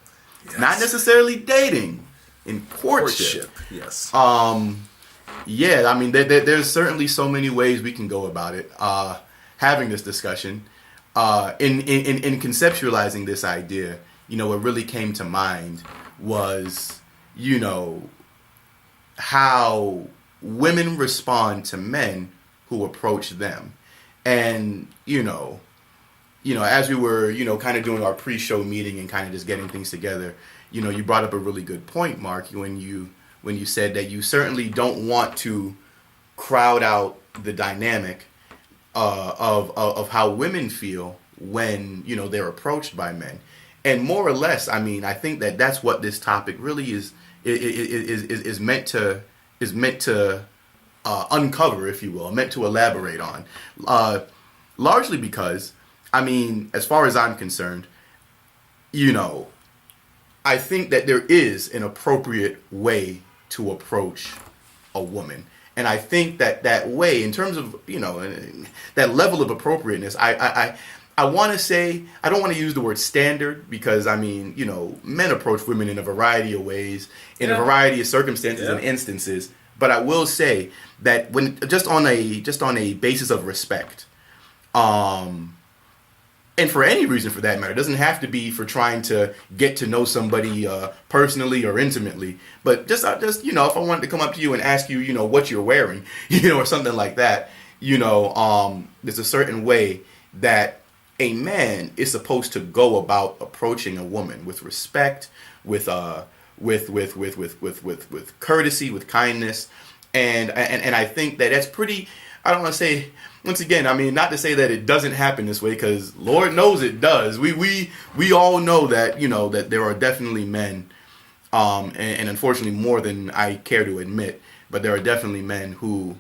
Yes. Not necessarily dating, in courtship. Yes. Yeah, I mean, there's certainly so many ways we can go about it. Having this discussion, in conceptualizing this idea, you know, what really came to mind was, you know, how women respond to men who approach them. And, you know, as we were, you know, kind of doing our pre-show meeting and kind of just getting things together, you know, you brought up a really good point, Mark, when you said that you certainly don't want to crowd out the dynamic of how women feel when, you know, they're approached by men. And more or less, I mean, I think that's what this topic really is meant to uncover, if you will, meant to elaborate on. Largely because, I mean, as far as I'm concerned, you know, I think that there is an appropriate way to approach a woman. And I think that way, in terms of, you know, that level of appropriateness, I want to say, I don't want to use the word standard, because, I mean, you know, men approach women in a variety of ways, in a variety of circumstances and instances. But I will say that when just on a basis of respect, and for any reason for that matter, it doesn't have to be for trying to get to know somebody personally or intimately, but just you know, if I wanted to come up to you and ask you, you know, what you're wearing, you know, or something like that, you know, there's a certain way that a man is supposed to go about approaching a woman with respect, with courtesy, with kindness, and I think that's pretty. I don't want to say, once again, I mean, not to say that it doesn't happen this way, because Lord knows it does. We all know that, you know, that there are definitely men, and unfortunately more than I care to admit, but there are definitely men who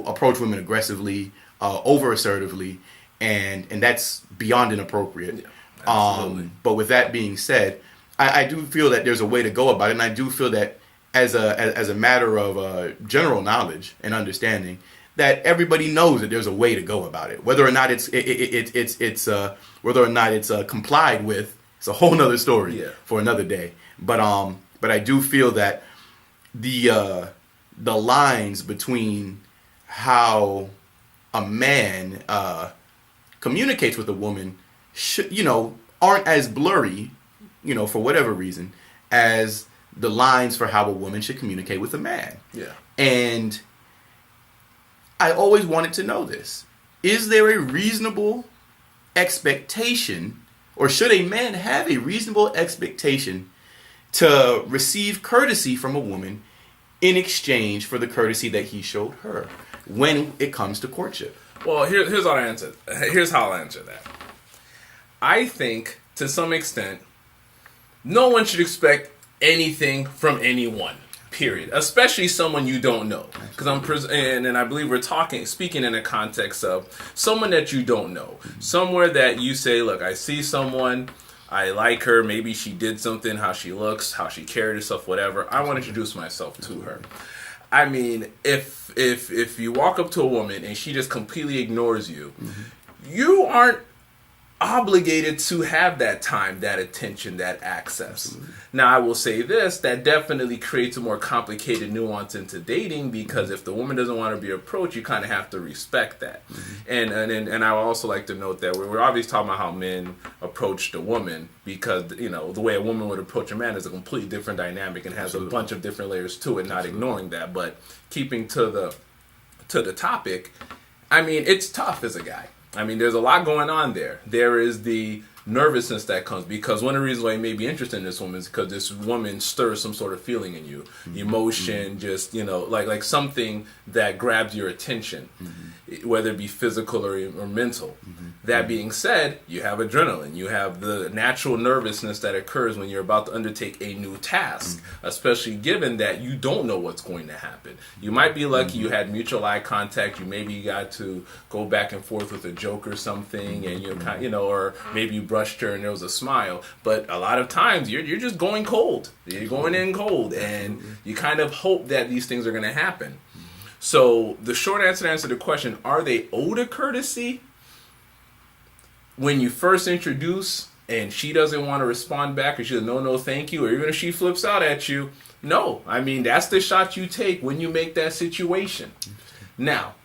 approach women aggressively, over assertively, and that's beyond inappropriate. Yeah, but with that being said, I do feel that there's a way to go about it, and I do feel that as a matter of general knowledge and understanding, that everybody knows that there's a way to go about it. Whether or not it's complied with, it's a whole nother story for another day. But I do feel that the lines between how a man communicates with a woman aren't as blurry, you know, for whatever reason, as the lines for how a woman should communicate with a man. Yeah. And I always wanted to know this. Is there a reasonable expectation, or should a man have a reasonable expectation to receive courtesy from a woman in exchange for the courtesy that he showed her when it comes to courtship? Well, here's how I answer. Here's how I'll answer that. I think, to some extent, no one should expect anything from anyone. Period. Especially someone you don't know, because and I believe we're speaking in a context of someone that you don't know, somewhere that you say, look, I see someone, I like her, maybe she did something, how she looks, how she carried herself, whatever. I want to introduce myself to her. I mean, if you walk up to a woman and she just completely ignores you, you aren't obligated to have that time, that attention, that access. Absolutely. Now, I will say this, that definitely creates a more complicated nuance into dating, because if the woman doesn't want to be approached, you kind of have to respect that. And I would also like to note that we're obviously talking about how men approach the woman, because, you know, the way a woman would approach a man is a completely different dynamic and has a bunch of different layers to it, not ignoring that. But keeping to the topic, I mean, it's tough as a guy. I mean, there's a lot going on there. There is the nervousness that comes, because one of the reasons why you may be interested in this woman is because this woman stirs some sort of feeling in you, emotion, just, you know, like something that grabs your attention, whether it be physical or mental. That being said, you have adrenaline, you have the natural nervousness that occurs when you're about to undertake a new task, especially given that you don't know what's going to happen. You might be lucky you had mutual eye contact, you maybe got to go back and forth with a joke or something, and or maybe you brushed her and there was a smile, but a lot of times you're just going cold. You're going in cold, and you kind of hope that these things are going to happen. So the short answer to answer the question, are they owed a courtesy? When you first introduce and she doesn't want to respond back, or she says no, thank you, or even if she flips out at you, no. I mean, that's the shot you take when you make that situation. Now,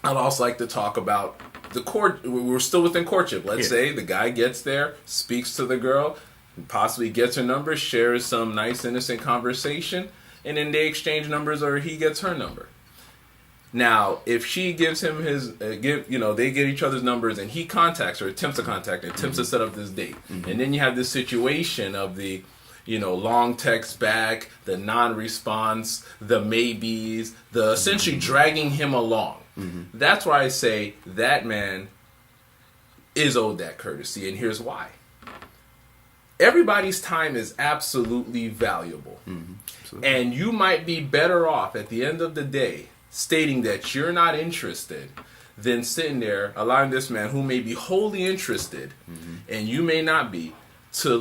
I'd also like to talk about the court. We're still within courtship. Let's say the guy gets there, speaks to the girl, possibly gets her number, shares some nice innocent conversation, and then they exchange numbers, or he gets her number. Now, if she gives him his, they get each other's numbers, and he contacts her, attempts to contact her, attempts to set up this date, and then you have this situation of the, long text back, the non-response, the maybes, the essentially dragging him along. That's why I say that man is owed that courtesy, and here's why. Everybody's time is absolutely valuable, and you might be better off at the end of the day stating that you're not interested than sitting there allowing this man, who may be wholly interested and you may not be, to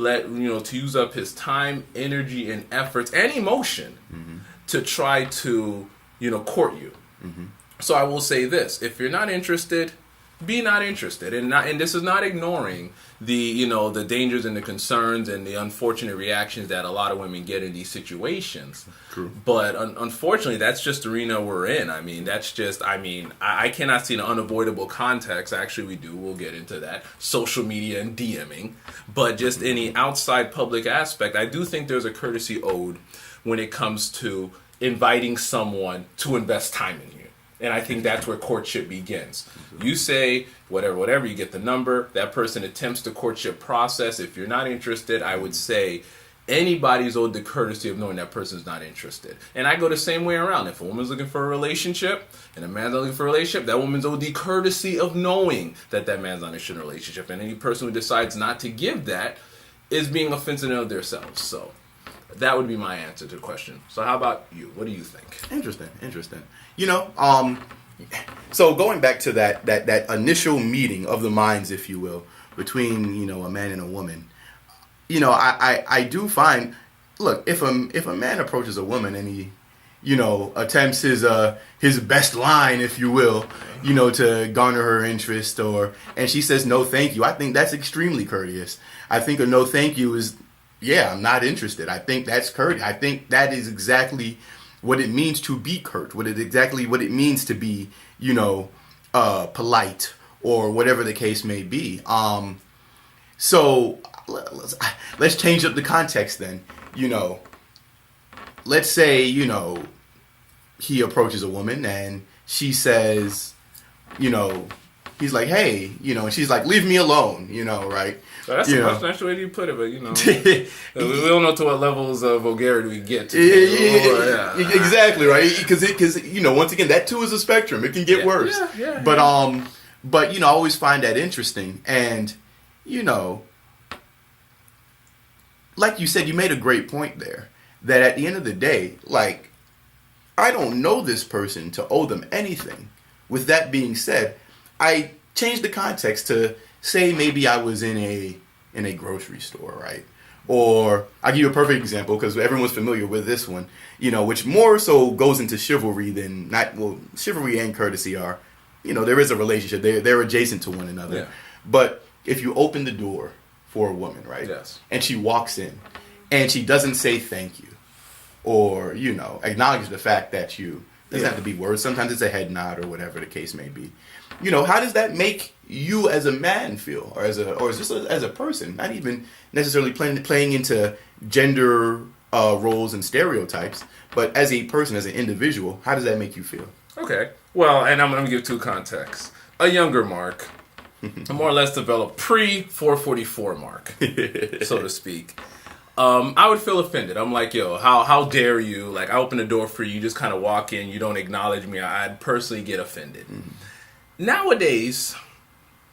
to use up his time, energy, and efforts and emotion to try to court you. So I will say this: if you're not interested, be not interested, and this is not ignoring the the dangers and the concerns and the unfortunate reactions that a lot of women get in these situations. True. But unfortunately, that's just the arena we're in. I mean, I cannot see an unavoidable context. Actually, we'll get into that, social media and DMing. But just any outside public aspect, I do think there's a courtesy owed when it comes to inviting someone to invest time in you. And I think that's where courtship begins. You say whatever, you get the number, that person attempts the courtship process. If you're not interested, I would say anybody's owed the courtesy of knowing that person's not interested. And I go the same way around. If a woman's looking for a relationship and a man's not looking for a relationship, that woman's owed the courtesy of knowing that man's not interested in a relationship. And any person who decides not to give that is being offensive of themselves. So that would be my answer to the question. So how about you? What do you think? Interesting. So going back to that initial meeting of the minds, if you will, between, a man and a woman, I do find, look, if a man approaches a woman and he, attempts his best line, if you will, to garner her interest, and she says no thank you, I think that's extremely courteous. I think a no thank you is, I'm not interested. I think that's courteous. I think that is exactly what it means to be curt, what it means to be, polite, or whatever the case may be. So let's change up the context then. Let's say, he approaches a woman and she says, he's like, hey, you know, and she's like, leave me alone, you know, right? So that's much nicer way you put it, but you know, we don't know to what levels of vulgarity we get to. Exactly, right? Because you know, once again, that too is a spectrum. It can get worse. But you know, I always find that interesting, and you know, like you said, you made a great point there. That at the end of the day, like, I don't know this person to owe them anything. With that being said, I changed the context to say maybe I was in a grocery store, right? Or I'll give you a perfect example because everyone's familiar with this one, you know, which more so goes into chivalry than not. Well, chivalry and courtesy are, you know, there is a relationship. They're adjacent to one another. Yeah. But if you open the door for a woman, right? Yes. And she walks in and she doesn't say thank you or, you know, acknowledge the fact that you, doesn't have to be words. Sometimes it's a head nod or whatever the case may be. You know, how does that make you as a man feel, or just as a person? Not even necessarily playing into gender roles and stereotypes, but as a person, as an individual, how does that make you feel? Okay, well, and I'm going to give two contexts. A younger Mark, more or less developed pre-444 Mark, so to speak. I would feel offended. I'm like, yo, how dare you? Like, I open the door for you, you just kind of walk in, you don't acknowledge me. I'd personally get offended. Mm-hmm. Nowadays,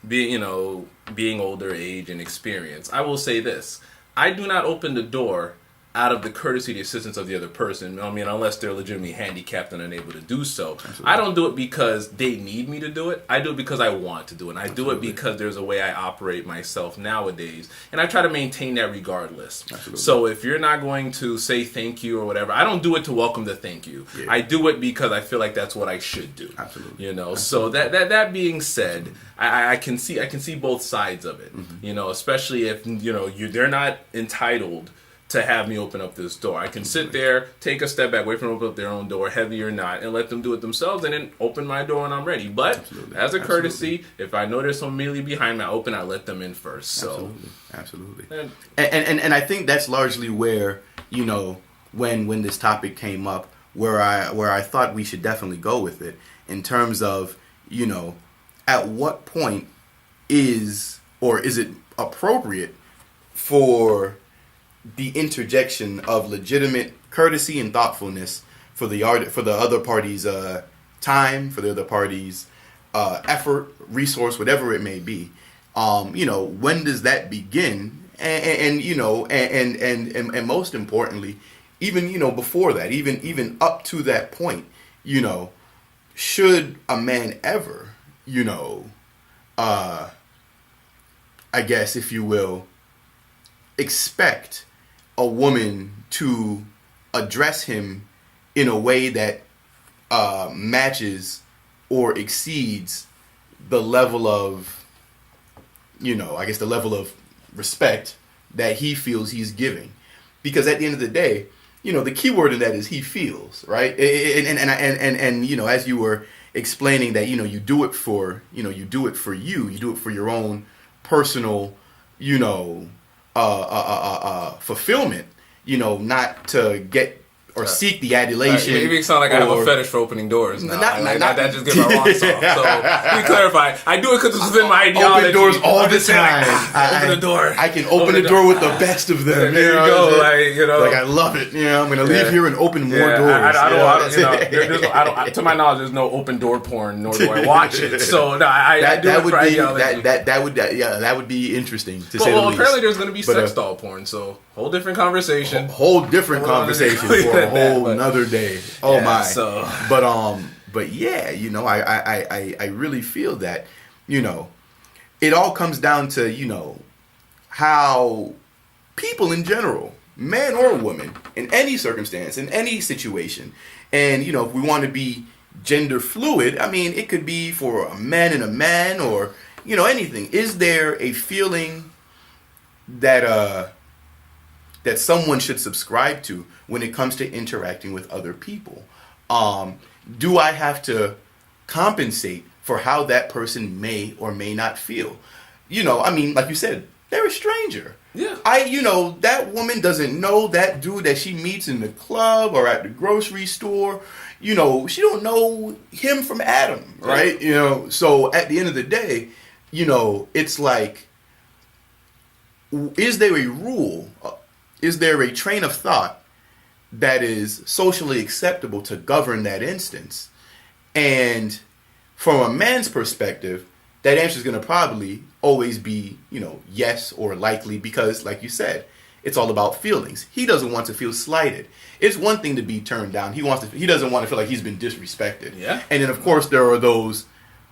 being older age and experience, I will say this. I do not open the door out of the courtesy, the assistance of the other person. I mean, unless they're legitimately handicapped and unable to do so. Absolutely. I don't do it because they need me to do it. I do it because I want to do it. And I do it because there's a way I operate myself nowadays. And I try to maintain that regardless. Absolutely. So if you're not going to say thank you or whatever, I don't do it to welcome the thank you. Yeah. I do it because I feel like that's what I should do. Absolutely. You know, Absolutely. So that being said, I can see both sides of it. Mm-hmm. You know, especially if, you know, they're not entitled to have me open up this door. I can sit there, take a step back, wait for them to open up their own door, heavy or not, and let them do it themselves, and then open my door when I'm ready. But as a courtesy, if I know there's someone immediately behind me, I let them in first. So Absolutely. And I think that's largely where, you know, when this topic came up, where I thought we should definitely go with it in terms of, you know, at what point is it appropriate for the interjection of legitimate courtesy and thoughtfulness for the other party's time, for the other party's effort, resource, whatever it may be. You know, when does that begin? And you know, and most importantly, even, you know, before that, even up to that point, you know, should a man ever, you know, I guess, if you will, expect a woman to address him in a way that matches or exceeds the level of, you know, I guess the level of respect that he feels he's giving. Because at the end of the day, you know, the key word in that is he feels, right? And you know, as you were explaining that, you know, you do it for your own personal, you know, fulfillment, you know, not to get or seek the adulation. You make it sound like I have a fetish for opening doors now. That just gives my rocks off. So, let me clarify. I do it because it's within my ideology. Open doors all the time. Open the door. I can open the door with the best of them. There you go. Like, you know. Like, I love it. You know, I'm going to leave here and open more doors. To my knowledge, there's no open door porn, nor do I watch it. So, no, I do it for ideology. That would be interesting, to say the least. Well, apparently there's going to be sex doll porn, so whole different conversation. Whole different conversation for a whole another day. Oh my! So. But yeah, you know, I really feel that, you know, it all comes down to, you know, how people in general, man or woman, in any circumstance, in any situation, and, you know, if we want to be gender fluid, I mean, it could be for a man and a man, or, you know, anything. Is there a feeling that that someone should subscribe to when it comes to interacting with other people? Do I have to compensate for how that person may or may not feel? You know, I mean, like you said, they're a stranger. Yeah. That woman doesn't know that dude that she meets in the club or at the grocery store. She don't know him from Adam, right? Yeah. So at the end of the day, it's like, is there a rule? Is there a train of thought that is socially acceptable to govern that instance? And from a man's perspective, that answer is going to probably always be, yes or likely, because like you said, it's all about feelings. He doesn't want to feel slighted. It's one thing to be turned down. He doesn't want to feel like he's been disrespected. Yeah. And then of course there are those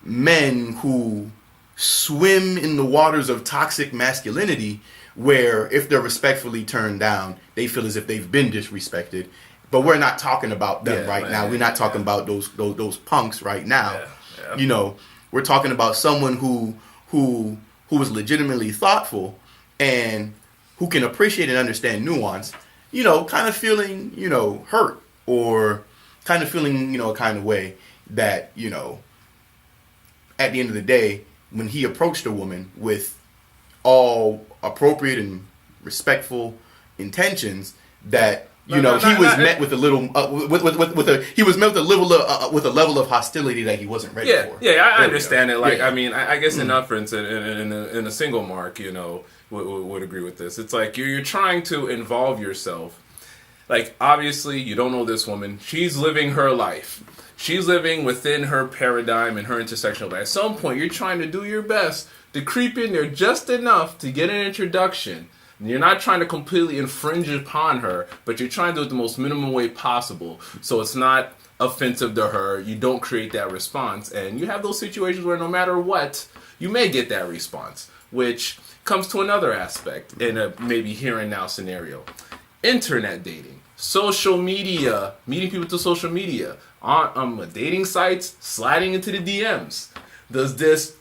men who swim in the waters of toxic masculinity, where if they're respectfully turned down, they feel as if they've been disrespected. But we're not talking about them now. We're not talking about those punks right now. Yeah. We're talking about someone who is legitimately thoughtful and who can appreciate and understand nuance, kind of feeling, hurt, or kind of feeling, a kind of way that, at the end of the day, when he approached a woman with all appropriate and respectful intentions, that he was met with a little with a level of hostility that he wasn't ready for. Yeah, I understand it. Like, I mean, I guess in inference, in a single Mark, would agree with this. It's like you're trying to involve yourself. Like, obviously, you don't know this woman. She's living her life. She's living within her paradigm and her intersectional life. At some point, you're trying to do your best to creep in there just enough to get an introduction. And you're not trying to completely infringe upon her, but you're trying to do it the most minimum way possible, so it's not offensive to her. You don't create that response. And you have those situations where no matter what, you may get that response, which comes to another aspect in a maybe here and now scenario. Internet dating, social media, meeting people through social media, on dating sites, sliding into the DMs. Does this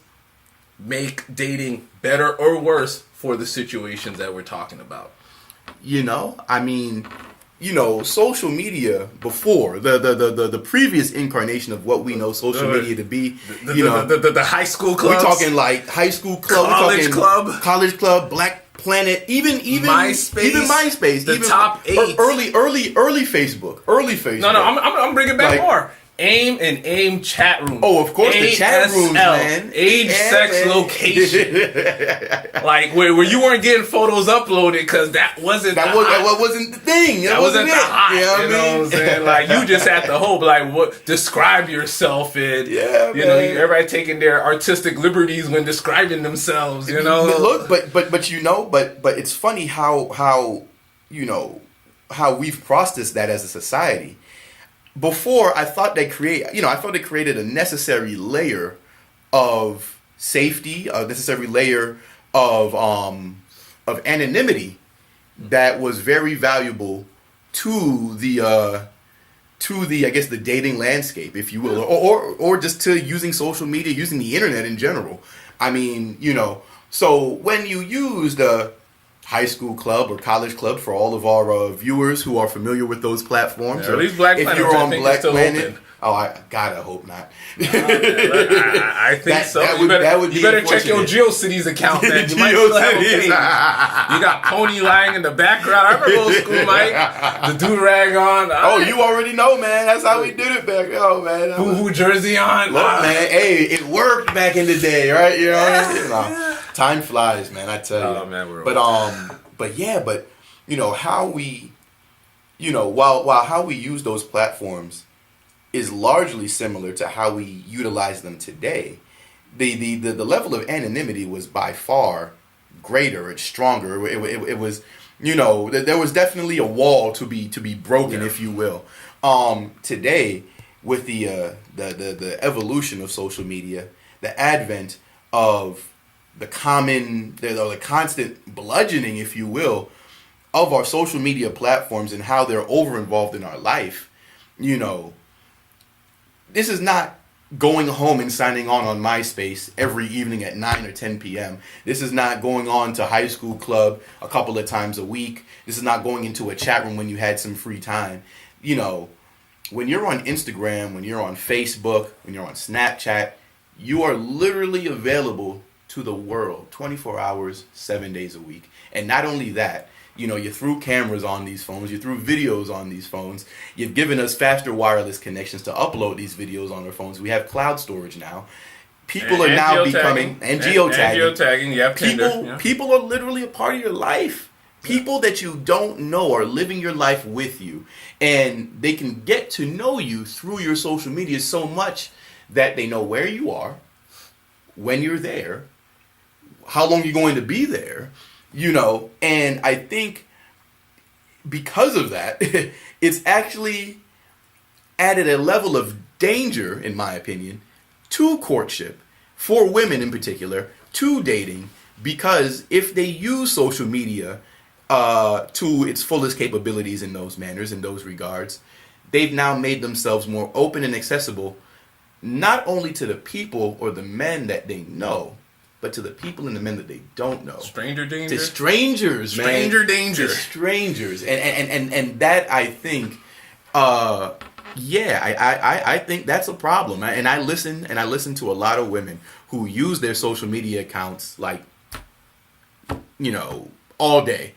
make dating better or worse for the situations that we're talking about? Social media before the previous incarnation of what we know social media to be, the high school clubs. We're talking like high school club, college club, Black Planet, even MySpace, the even top 8, early Facebook. No, I'm bringing back more. AIM chat room. Oh, of course, the chat rooms, man. Age, sex, location. Like where you weren't getting photos uploaded because that wasn't the thing. That wasn't the hot. You know what I'm saying? Like, you just had to hope. Like, what? Describe yourself in. Yeah, man. Everybody taking their artistic liberties when describing themselves. Look, but it's funny how we've processed that as a society. Before, I thought they created a necessary layer of safety, a necessary layer of anonymity that was very valuable to the I guess the dating landscape, if you will, or just to using social media, using the internet in general. I mean, so when you used high school club or college club, for all of our viewers who are familiar with those platforms. At least Black Planet. If you're on Black Planet, open. I gotta hope not. I think so. You better check your GeoCities account, man. You might still have a page. You got Pony lying in the background. I remember old school, Mike. The do-rag on. Oh, you already know, man. That's how we did it back. Oh, man. Boo-hoo jersey on. Look, man. Hey, it worked back in the day, right? You know what I mean? Time flies, man. I tell you. Oh, man, but how we, while how we use those platforms is largely similar to how we utilize them today. The level of anonymity was by far greater. It's stronger. It was, there was definitely a wall to be broken, if you will. Today, with the evolution of social media, the advent of the constant bludgeoning, if you will, of our social media platforms and how they're over involved in our life, this is not going home and signing on MySpace every evening at 9 or 10 p.m. This is not going on to high school club a couple of times a week. This is not going into a chat room when you had some free time. When you're on Instagram, when you're on Facebook, when you're on Snapchat, you are literally available to the world 24 hours, 7 days a week. And not only that, you know, you threw cameras on these phones, you threw videos on these phones, you've given us faster wireless connections to upload these videos on our phones. We have cloud storage now. People are now becoming, and geotagging. You have Tinder. People are literally a part of your life. People that you don't know are living your life with you. And they can get to know you through your social media so much that they know where you are, when you're there, how long you're going to be there, you know. And I think because of that, it's actually added a level of danger, in my opinion, to courtship, for women in particular, to dating, because if they use social media to its fullest capabilities in those manners, in those regards, they've now made themselves more open and accessible, not only to the people or the men that they know, but to the people and the men that they don't know. Stranger danger. To strangers, man. Stranger danger. To strangers. And that, I think, I think that's a problem. And I listen to a lot of women who use their social media accounts, like, you know, all day,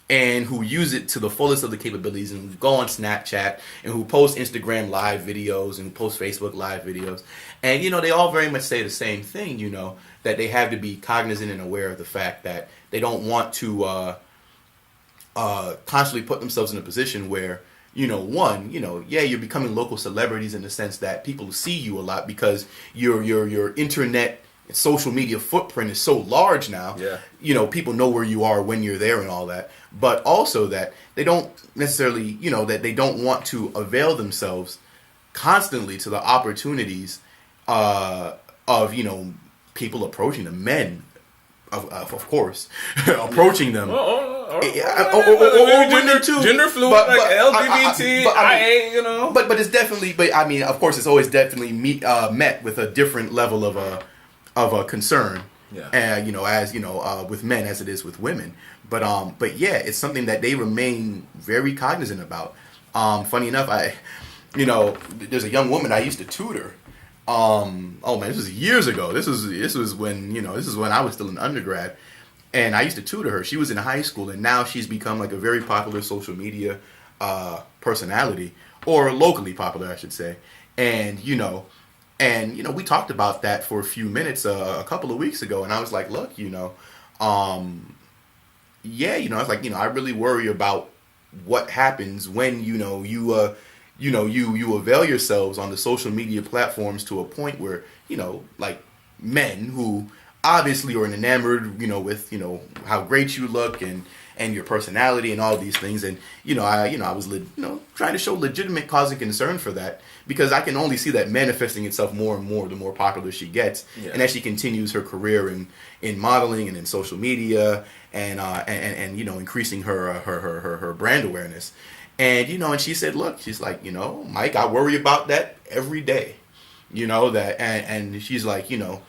and who use it to the fullest of the capabilities, and who go on Snapchat, and who post Instagram live videos, and post Facebook live videos. And, you know, they all very much say the same thing, you know, that they have to be cognizant and aware of the fact that they don't want to constantly put themselves in a position where, you know, one, you know, yeah, you're becoming local celebrities in the sense that people see you a lot because your internet and social media footprint is so large now. Yeah. You know, people know where you are when you're there and all that. But also that they don't necessarily, you know, that they don't want to avail themselves constantly to the opportunities of, you know, people approaching them, men, of course, approaching them. Or women too. Gender fluid, like LGBT, IA, you know. But it's definitely, but I mean, of course, it's always definitely met with a different level of a concern. Yeah. You know, as you know, with men as it is with women. But yeah, it's something that they remain very cognizant about. Funny enough, there's a young woman I used to tutor. This was years ago. This was when, you know, this is when I was still an undergrad, and I used to tutor her. She was in high school, and now she's become like a very popular social media personality, or locally popular, I should say. And you know, we talked about that for a few minutes a couple of weeks ago, and I was like, look, you know, I was like, you know, I really worry about what happens when, you know, you avail yourselves on the social media platforms to a point where, you know, like men who obviously are enamored, you know, with, you know, how great you look and your personality and all these things. And, I was, trying to show legitimate cause and concern for that, because I can only see that manifesting itself more and more the more popular she gets. Yeah. And as she continues her career in modeling and in social media and you know, increasing her brand awareness. And, you know, and she said, look, she's like, you know, Mike, I worry about that every day, you know, that, and she's like, you know,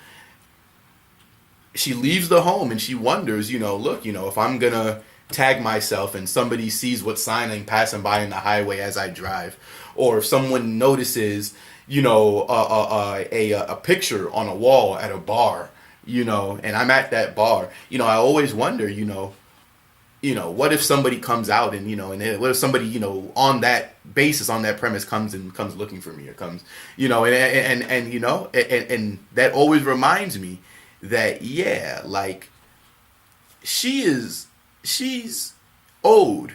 she leaves the home and she wonders, you know, look, you know, if I'm going to tag myself and somebody sees what sign I'm passing by in the highway as I drive, or if someone notices, you know, a picture on a wall at a bar, you know, and I'm at that bar, you know, I always wonder, you know, what if somebody comes out and, you know, and what if somebody, you know, on that basis, on that premise comes looking for me, or comes, you know, and you know, and that always reminds me that, yeah, like she's owed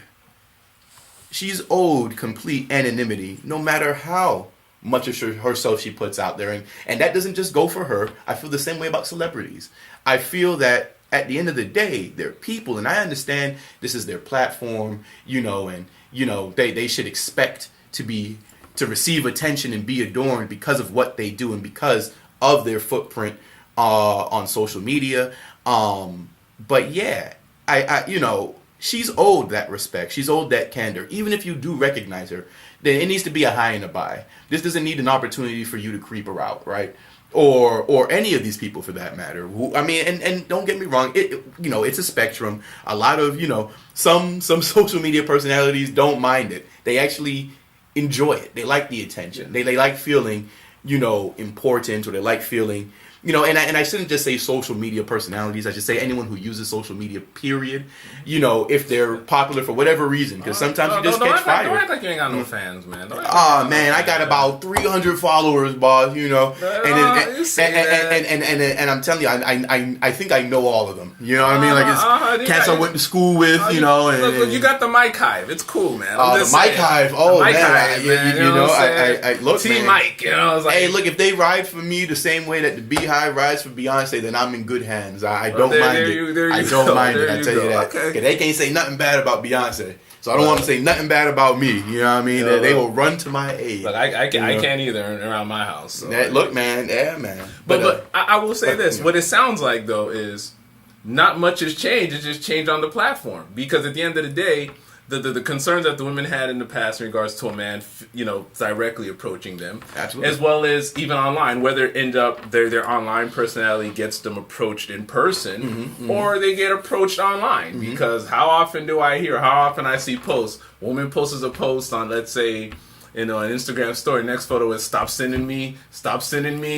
complete anonymity, no matter how much of herself she puts out there. And that doesn't just go for her. I feel the same way about celebrities. I feel that at the end of the day, they're people, and I understand this is their platform, you know, and, you know, they should expect to receive attention and be adorned because of what they do and because of their footprint on social media. But yeah, I you know, she's owed that respect. She's owed that candor. Even if you do recognize her, then it needs to be a high and a buy. This doesn't need an opportunity for you to creep her out, right? Or any of these people for that matter. I mean, and don't get me wrong, you know, it's a spectrum. A lot of, you know, some social media personalities don't mind it. They actually enjoy it. They like the attention. They like feeling, you know, important, or they like feeling, you know, and I shouldn't just say social media personalities. I should say anyone who uses social media, period. You know, if they're popular for whatever reason, because sometimes you just catch fire. Don't act like you ain't got no fans, man. Oh man, I got about 300 followers, boss. You know, and I'm telling you, I think I know all of them. You know what I mean? Like it's cats I went to school with. You know, and look, you got the Mike Hive. It's cool, man. The Mike Hive. Oh Mike man, Hive, man. you know, I look, Team man. Mike. You know, I was like, hey, look, if they ride for me the same way that the Beehive rides for Beyonce, then I'm in good hands. I don't mind it. I don't mind it. I tell you that. Okay. They can't say nothing bad about Beyonce. So I don't want to say nothing bad about me. You know what I mean? They will run to my aid. Look, I can't either around my house. So. Look, man. Yeah, man. But I will say this. What it sounds like, though, is not much has changed. It's just changed on the platform. Because at the end of the day, the concerns that the women had in the past in regards to a man, you know, directly approaching them, absolutely, as well as even online, whether it end up their online personality gets them approached in person, or they get approached online. Because how often do I hear, how often I see posts, woman posts a post on, let's say, you know, an Instagram story. Next photo is stop sending me.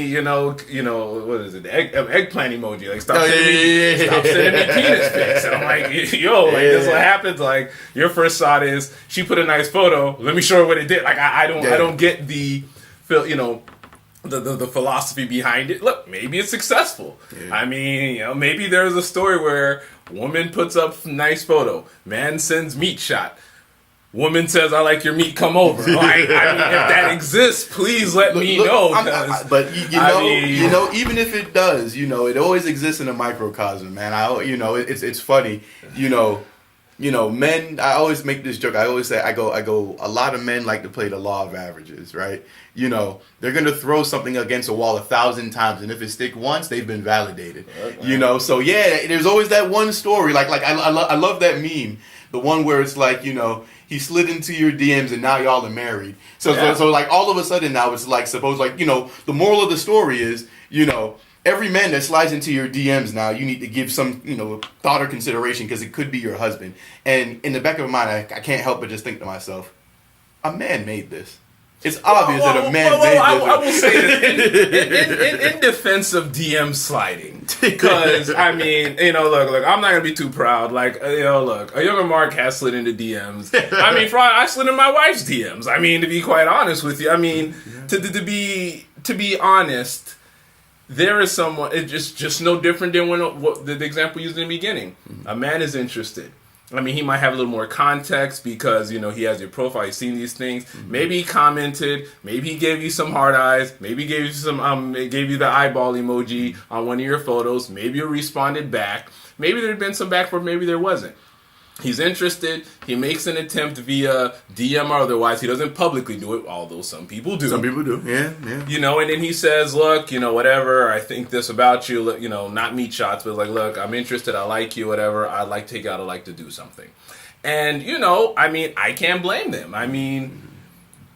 You know, what is it? The eggplant emoji. Like stop sending me penis pics. And I'm like, yo, like this is what happens. Like your first thought is she put a nice photo. Let me show her what it did. Like I don't get the you know, the philosophy behind it. Look, maybe it's successful. Yeah. I mean, you know, maybe there's a story where woman puts up nice photo, man sends meat shot. Woman says, "I like your meat. Come over." Like, I mean, if that exists, please let me know. But you know, even if it does, you know, it always exists in a microcosm, man. You know, it's funny. You know, men. I always make this joke. I always say, I go. A lot of men like to play the law of averages, right? You know, they're gonna throw something against a wall 1,000 times, and if it stick once, they've been validated. Okay. You know, so yeah, there's always that one story. Like I love that meme. The one where it's like, you know, he slid into your DMs and now y'all are married. So like all of a sudden now it's like, suppose like, you know, the moral of the story is, you know, every man that slides into your DMs now, you need to give some, you know, thought or consideration because it could be your husband. And in the back of my mind, I can't help but just think to myself, a man made this. It's obvious that a man made this. I will say this in defense of DM sliding, because I mean, you know, look, I'm not gonna be too proud. Like, you know, look, a younger Mark has slid into DMs. I mean, I slid in my wife's DMs. I mean, to be quite honest with you, I mean, to be honest, there is someone. It's just no different than what the example used in the beginning. A man is interested. I mean, he might have a little more context because, you know, he has your profile, he's seen these things. Maybe he commented, maybe he gave you some hard eyes, maybe he gave you gave you the eyeball emoji on one of your photos, maybe you responded back. Maybe there'd been some back, or maybe there wasn't. He's interested. He makes an attempt via DM or otherwise. He doesn't publicly do it, although some people do. Some people do, yeah. You know, and then he says, look, you know, whatever, I think this about you, you know, not meat shots, but like, look, I'm interested, I like you, whatever, I'd like to take you out, I'd like to do something. And, you know, I mean, I can't blame them. I mean,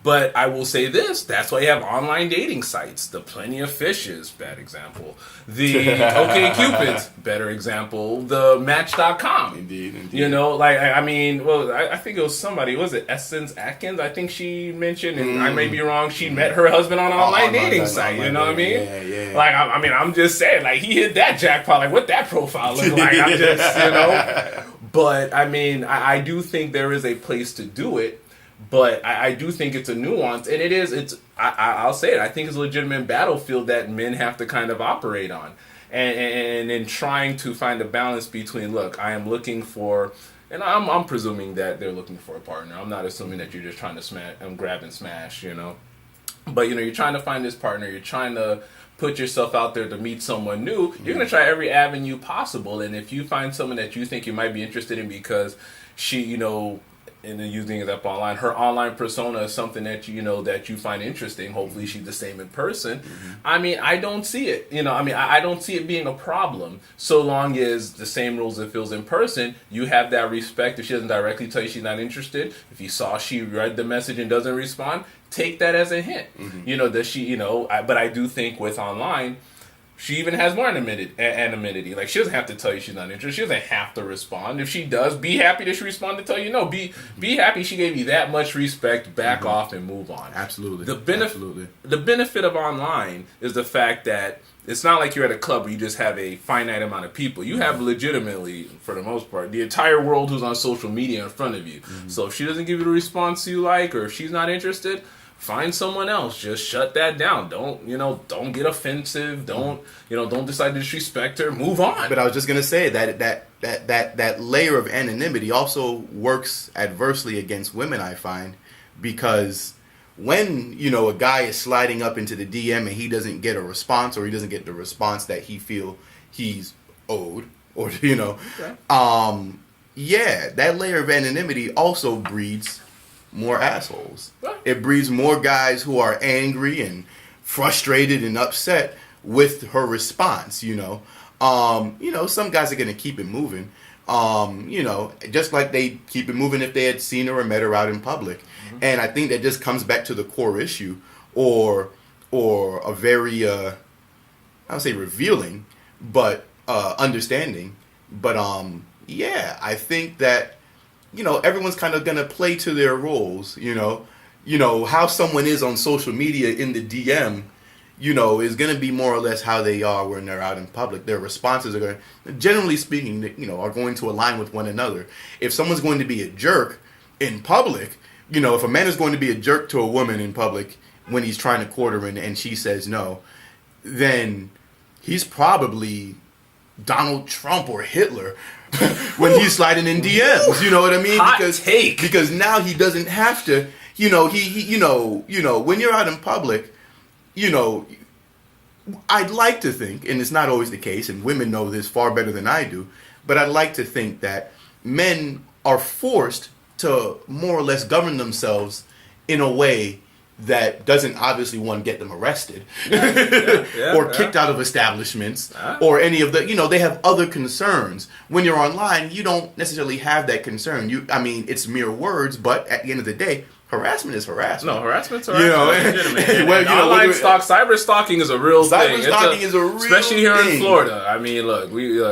but I will say this, that's why you have online dating sites. The Plenty of Fishes, bad example. The OkCupid's, better example. The Match.com. Indeed. You know, like, I mean, well, I think it was somebody, was it Essence Atkins? I think she mentioned, and I may be wrong, she met her husband on an online dating site, you know what I mean? Yeah. Like, I mean, I'm just saying, like, he hit that jackpot. Like, what that profile look like? I'm just, you know. But, I mean, I do think there is a place to do it. But I do think it's a nuance, and I'll say it, I think it's a legitimate battlefield that men have to kind of operate on. And in trying to find a balance between, look, I am looking for, and I'm presuming that they're looking for a partner. I'm not assuming that you're just trying to grab and smash, you know. But, you know, you're trying to find this partner, you're trying to put yourself out there to meet someone new. You're going to try every avenue possible, and if you find someone that you think you might be interested in because she, you know, and then using it up online, her online persona is something that you find interesting. Hopefully she's the same in person. I mean, I don't see it. You know, I mean, I don't see it being a problem so long as the same rules it feels in person. You have that respect. If she doesn't directly tell you she's not interested, if you saw she read the message and doesn't respond, take that as a hint. You know, does she, you know, but I do think with online, she even has more anonymity. Like, she doesn't have to tell you she's not interested. She doesn't have to respond. If she does, be happy that she responded to tell you no. Be happy she gave you that much respect. Back off and move on. Absolutely. The benefit of online is the fact that it's not like you're at a club where you just have a finite amount of people. You have legitimately, for the most part, the entire world who's on social media in front of you. So if she doesn't give you the response you like, or if she's not interested, find someone else. Just shut that down. Don't get offensive. Don't decide to disrespect her. Move on. But I was just gonna say that layer of anonymity also works adversely against women, I find, because when, a guy is sliding up into the DM and he doesn't get a response, or he doesn't get the response that he feel he's owed, or that layer of anonymity also breeds more assholes. It breeds more guys who are angry and frustrated and upset with her response. Some guys are gonna keep it moving. Just like they keep it moving if they had seen her or met her out in public. And I think that just comes back to the core issue, or a very, I would say revealing, but understanding. But I think that everyone's kind of gonna play to their roles. How someone is on social media in the DM, is going to be more or less how they are when they're out in public. Their responses are going to, generally speaking, are going to align with one another. If someone's going to be a jerk in public, if a man is going to be a jerk to a woman in public when he's trying to court her and she says no, then he's probably Donald Trump or Hitler when he's sliding in DMs. You know what I mean? Because now he doesn't have to, when you're out in public, I'd like to think, and it's not always the case, and women know this far better than I do, but I'd like to think that men are forced to more or less govern themselves in a way that doesn't obviously, one, get them arrested or kicked out of establishments or any of the, they have other concerns. When you're online, you don't necessarily have that concern. It's mere words, but at the end of the day, harassment is harassment. No, harassment's harassment. Online cyber stalking is a real thing. Cyber stalking is a real thing. Especially here in Florida.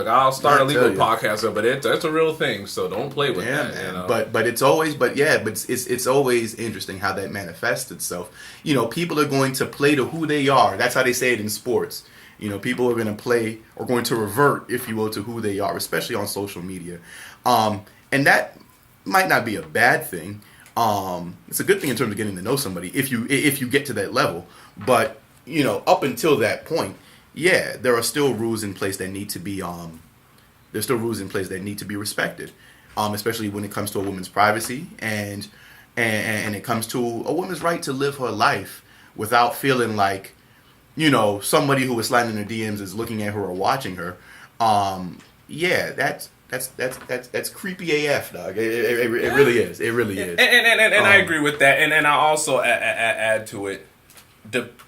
I'll start a legal podcast, but it's a real thing, so don't play with that. Man. But it's always interesting how that manifests itself. People are going to play to who they are. That's how they say it in sports. People are going to play, or going to revert, if you will, to who they are, especially on social media. And that might not be a bad thing. It's a good thing in terms of getting to know somebody if you get to that level. But up until that point, there are still rules in place that need to be respected. Especially when it comes to a woman's privacy and it comes to a woman's right to live her life without feeling like somebody who is sliding in her DMs is looking at her or watching her. That's creepy AF, dog. It really is. It really is. And I agree with that. And I also add to it,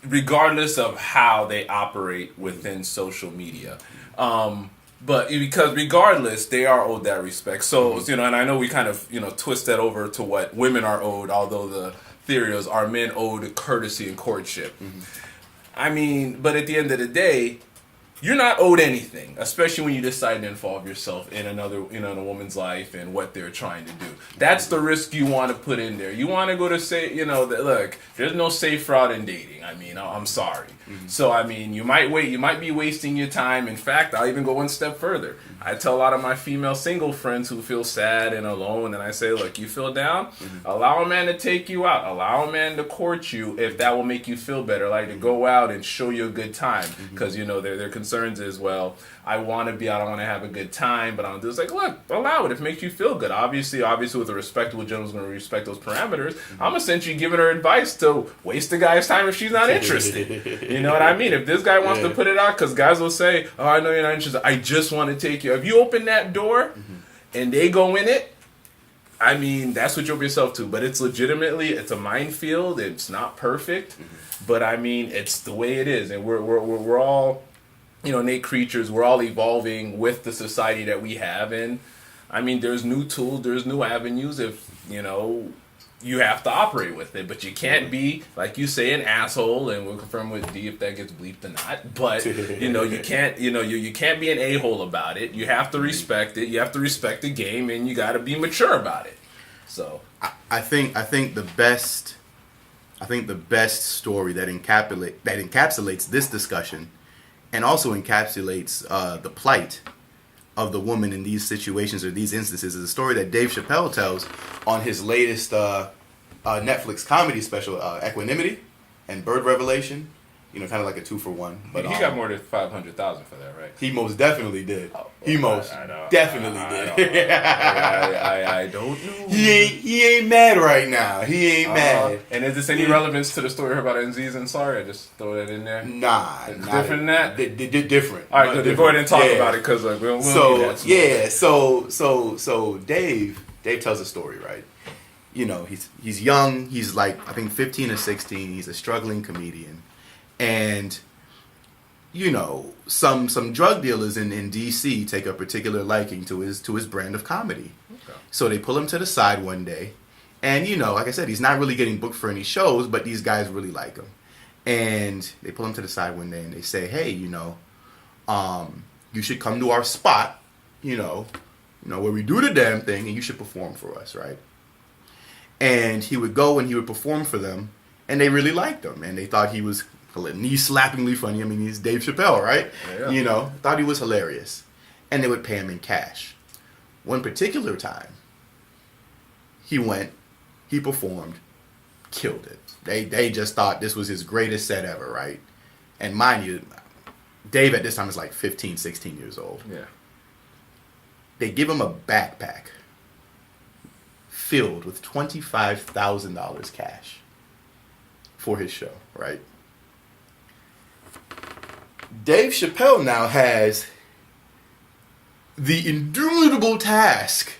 regardless of how they operate within social media. But because regardless, they are owed that respect. So, and I know we kind of, twist that over to what women are owed, although the theory is are men owed courtesy and courtship. But at the end of the day, you're not owed anything, especially when you decide to involve yourself in in a woman's life and what they're trying to do. That's the risk you want to put in there. You want to go to say, look, there's no safe route in dating. I'm sorry. So, you might be wasting your time. In fact, I'll even go one step further. I tell a lot of my female single friends who feel sad and alone, and I say, look, you feel down? Allow a man to take you out. Allow a man to court you if that will make you feel better, like to go out and show you a good time. Because, their concerns is, well, I want to be out, I want to have a good time, but I'm just like, look, allow it if it makes you feel good. Obviously with a respectable gentleman's going to respect those parameters. I'm essentially giving her advice to waste the guy's time if she's not interested. You know what I mean? If this guy wants to put it out, because guys will say, oh, I know you're not interested, I just want to take you. If you open that door and they go in it, that's what you open yourself to. But it's a minefield. It's not perfect, but it's the way it is, and we're all, innate creatures. We're all evolving with the society that we have, and there's new tools, there's new avenues. If you have to operate with it, but you can't be, like you say, an asshole, and we'll confirm with D if that gets bleeped or not. But you can't, you can't be an a-hole about it. You have to respect it. You have to respect the game, and you got to be mature about it. So I think the best story that encapsulates this discussion, and also encapsulates the plight of the woman in these situations or these instances, is a story that Dave Chappelle tells on his latest Netflix comedy special, Equanimity and Bird Revelation. Kind of like a 2-for-1. But he got more than 500,000 for that, right? He most definitely did. Did. I don't know. He ain't mad right now. He ain't mad. And is this any relevance to the story about NZ's and Sorry? I just throw that in there. Nah, it's different than that. Different. All right, good. Go ahead and talk about it because we'll need that. So Dave tells a story, right? He's young. He's like I think 15 or 16. He's a struggling comedian. And, some drug dealers in D.C. take a particular liking to his brand of comedy. Okay. So they pull him to the side one day. And, like I said, he's not really getting booked for any shows, but these guys really like him. And they pull him to the side one day and they say, hey, you should come to our spot, where we do the damn thing and you should perform for us, right? And he would go and he would perform for them. And they really liked him. And they thought he was knee-slappingly funny. I mean, he's Dave Chappelle, right? Yeah. Thought he was hilarious. And they would pay him in cash. One particular time, he went, he performed, killed it. They just thought this was his greatest set ever, right? And mind you, Dave at this time is like 15, 16 years old. Yeah. They give him a backpack filled with $25,000 cash for his show, right? Dave Chappelle now has the indubitable task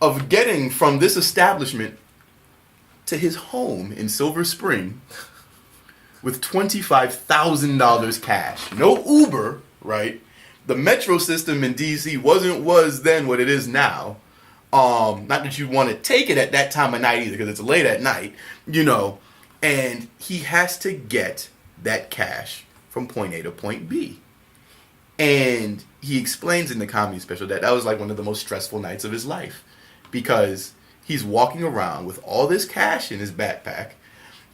of getting from this establishment to his home in Silver Spring with $25,000 cash. No Uber, right? The metro system in DC was then what it is now. Not that you want to take it at that time of night either, because it's late at night, and he has to get that cash from point A to point B. And he explains in the comedy special that was like one of the most stressful nights of his life, because he's walking around with all this cash in his backpack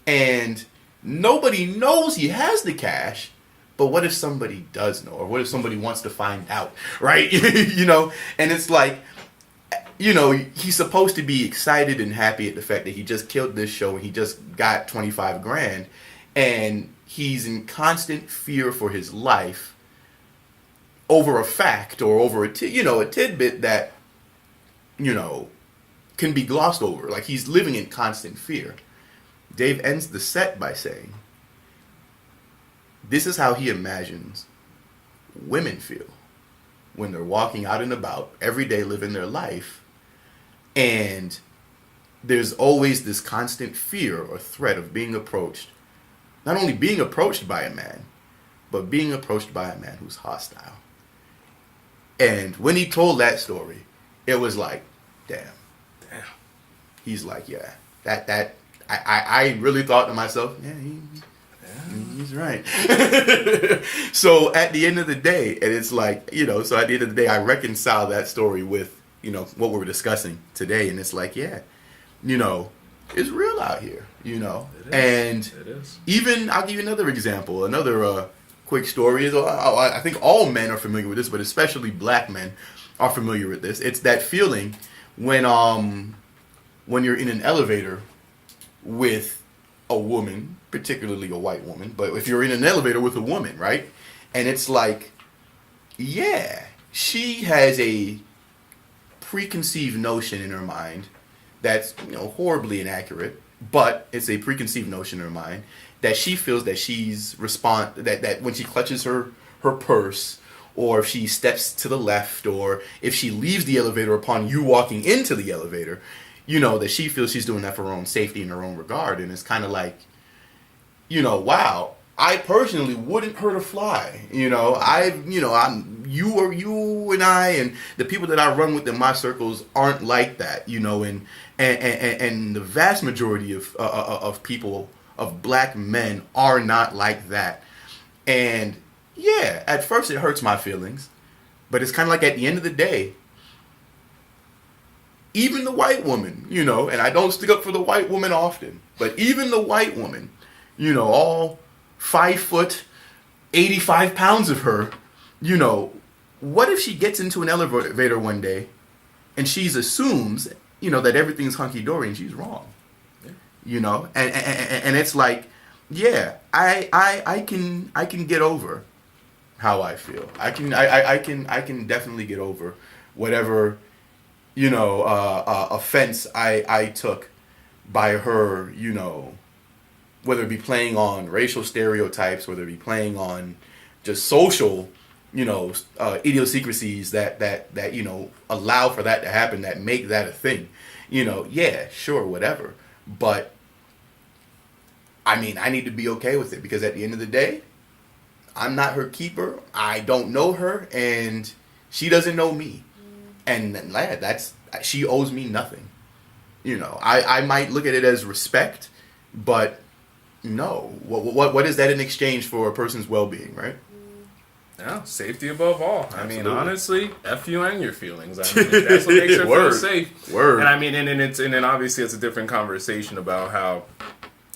and nobody knows he has the cash. But what if somebody does know, or what if somebody wants to find out, right? And it's like, he's supposed to be excited and happy at the fact that he just killed this show and he just got 25 grand, and he's in constant fear for his life over a fact or over a tidbit that, can be glossed over. Like, he's living in constant fear. Dave ends the set by saying, this is how he imagines women feel when they're walking out and about every day living their life, and there's always this constant fear or threat of being approached. Not only being approached by a man, but being approached by a man who's hostile. And when he told that story, it was like, damn. He's like, yeah, I really thought to myself, yeah, he's right. So at the end of the day, and it's like, so at the end of the day, I reconcile that story with, what we're discussing today. And it's like, yeah, it's real out here, And it is. Even, I'll give you another example. Another quick story is, I think all men are familiar with this, but especially black men are familiar with this. It's that feeling when you're in an elevator with a woman, particularly a white woman, but if you're in an elevator with a woman, right? And it's like, yeah, she has a preconceived notion in her mind that's, horribly inaccurate, but it's a preconceived notion in her mind that she feels that that when she clutches her purse, or if she steps to the left, or if she leaves the elevator upon you walking into the elevator, that she feels she's doing that for her own safety and her own regard. And it's kind of like, wow, I personally wouldn't hurt a fly. You know, you and I and the people that I run with in my circles aren't like that. You know, and the vast majority of people, of black men, are not like that. And yeah, at first it hurts my feelings, but it's kind of like at the end of the day, even the white woman, you know, and I don't stick up for the white woman often, but even the white woman, you know, all 5 foot, 85 pounds of her, you know, what if she gets into an elevator one day and she assumes, you know, that everything's hunky-dory and she's wrong, you know, and it's like, yeah, I can get over how I feel. I can definitely get over whatever, you know, offense I took by her, you know, whether it be playing on racial stereotypes, whether it be playing on just social, you know, idiosyncrasies that you know allow for that to happen, that make that a thing, you know. Yeah, sure, whatever, but I mean, I need to be okay with it, because at the end of the day, I'm not her keeper. I don't know her, and she doesn't know me. And lad, she owes me nothing. You know, I might look at it as respect, but no. What is that in exchange for a person's well-being, right? Yeah, safety above all. Absolutely. I mean, honestly, F you and your feelings. I mean, that's what makes her feel safe. Word. And I mean, and then obviously it's a different conversation about how,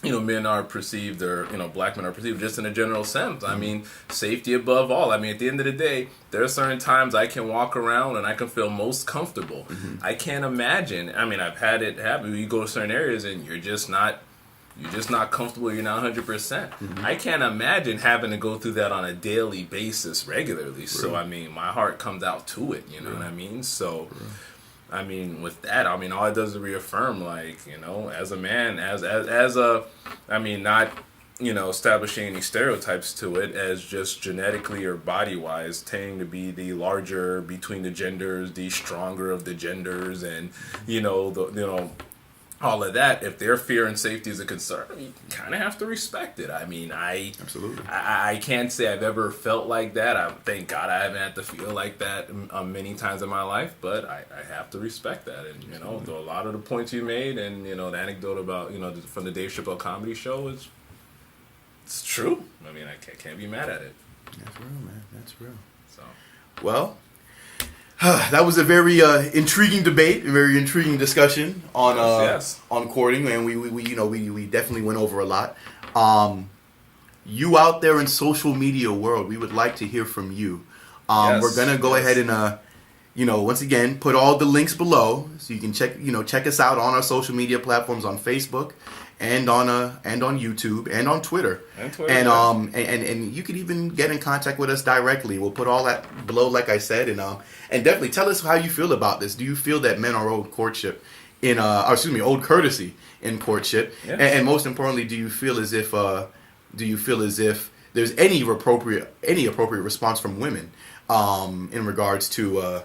you know, men are perceived, or, you know, black men are perceived, just in a general sense. I mean, safety above all. I mean, at the end of the day, there are certain times I can walk around and I can feel most comfortable. Mm-hmm. I can't imagine. I mean, I've had it happen. You go to certain areas and you're just not comfortable. You're not 100%. Mm-hmm. I can't imagine having to go through that on a daily basis regularly. Really? So, I mean, my heart comes out to it. You know what I mean? So, I mean, with that, I mean, all it does is reaffirm, like, you know, as a man, I mean, not, you know, establishing any stereotypes to it, as just genetically or body-wise tending to be the larger between the genders, the stronger of the genders, and, you know, all of that. If their fear and safety is a concern, you kind of have to respect it. I mean, absolutely. I can't say I've ever felt like that. Thank God I haven't had to feel like that many times in my life, but I have to respect that. And, you know, a lot of the points you made, and, you know, the anecdote about, you know, from the Dave Chappelle comedy show, it's true. I mean, I can't be mad at it. That's real, man. That's real. So, well, that was a very intriguing debate, a very intriguing discussion on on courting, and we definitely went over a lot. You out there in social media world, we would like to hear from you. We're gonna go ahead and once again put all the links below, so you can check us out on our social media platforms, on Facebook and on YouTube and on Twitter. And you can even get in contact with us directly. We'll put all that below, like I said, and definitely tell us how you feel about this. Do you feel that men are owed courtship owed courtesy in courtship? Yes. And most importantly, do you feel as if there's any appropriate response from women in regards to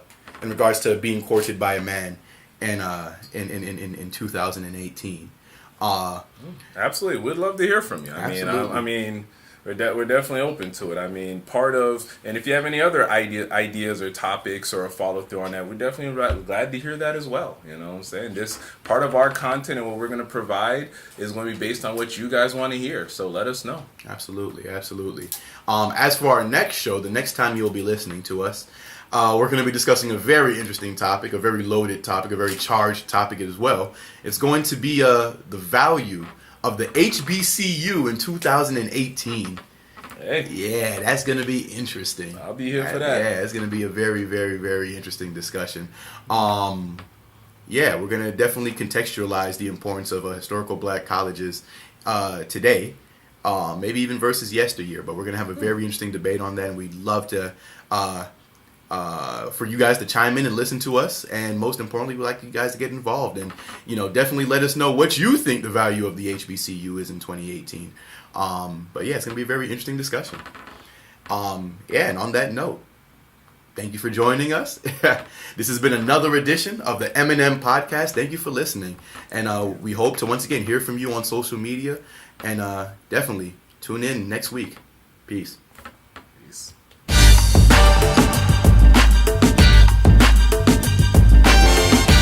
being courted by a man in 2018? Absolutely, we'd love to hear from you. I mean, we're definitely open to it. I mean, and if you have any other ideas or topics or a follow through on that, we're definitely glad to hear that as well. You know what I'm saying? This part of our content and what we're going to provide is going to be based on what you guys want to hear. So let us know. Absolutely. As for our next show, the next time you'll be listening to us, we're going to be discussing a very interesting topic, a very loaded topic, a very charged topic as well. It's going to be the value of the HBCU in 2018. Hey. Yeah, that's going to be interesting. I'll be here for that. Yeah, it's going to be a very, very, very interesting discussion. We're going to definitely contextualize the importance of historical black colleges today, maybe even versus yesteryear. But we're going to have a very interesting debate on that, and we'd love to for you guys to chime in and listen to us, and most importantly, we'd like you guys to get involved and definitely let us know what you think the value of the HBCU is in 2018. But yeah, it's gonna be a very interesting discussion. And on that note, thank you for joining us. This has been another edition of the M&M Podcast. Thank you for listening, and we hope to once again hear from you on social media, and definitely Tune in next week. Peace.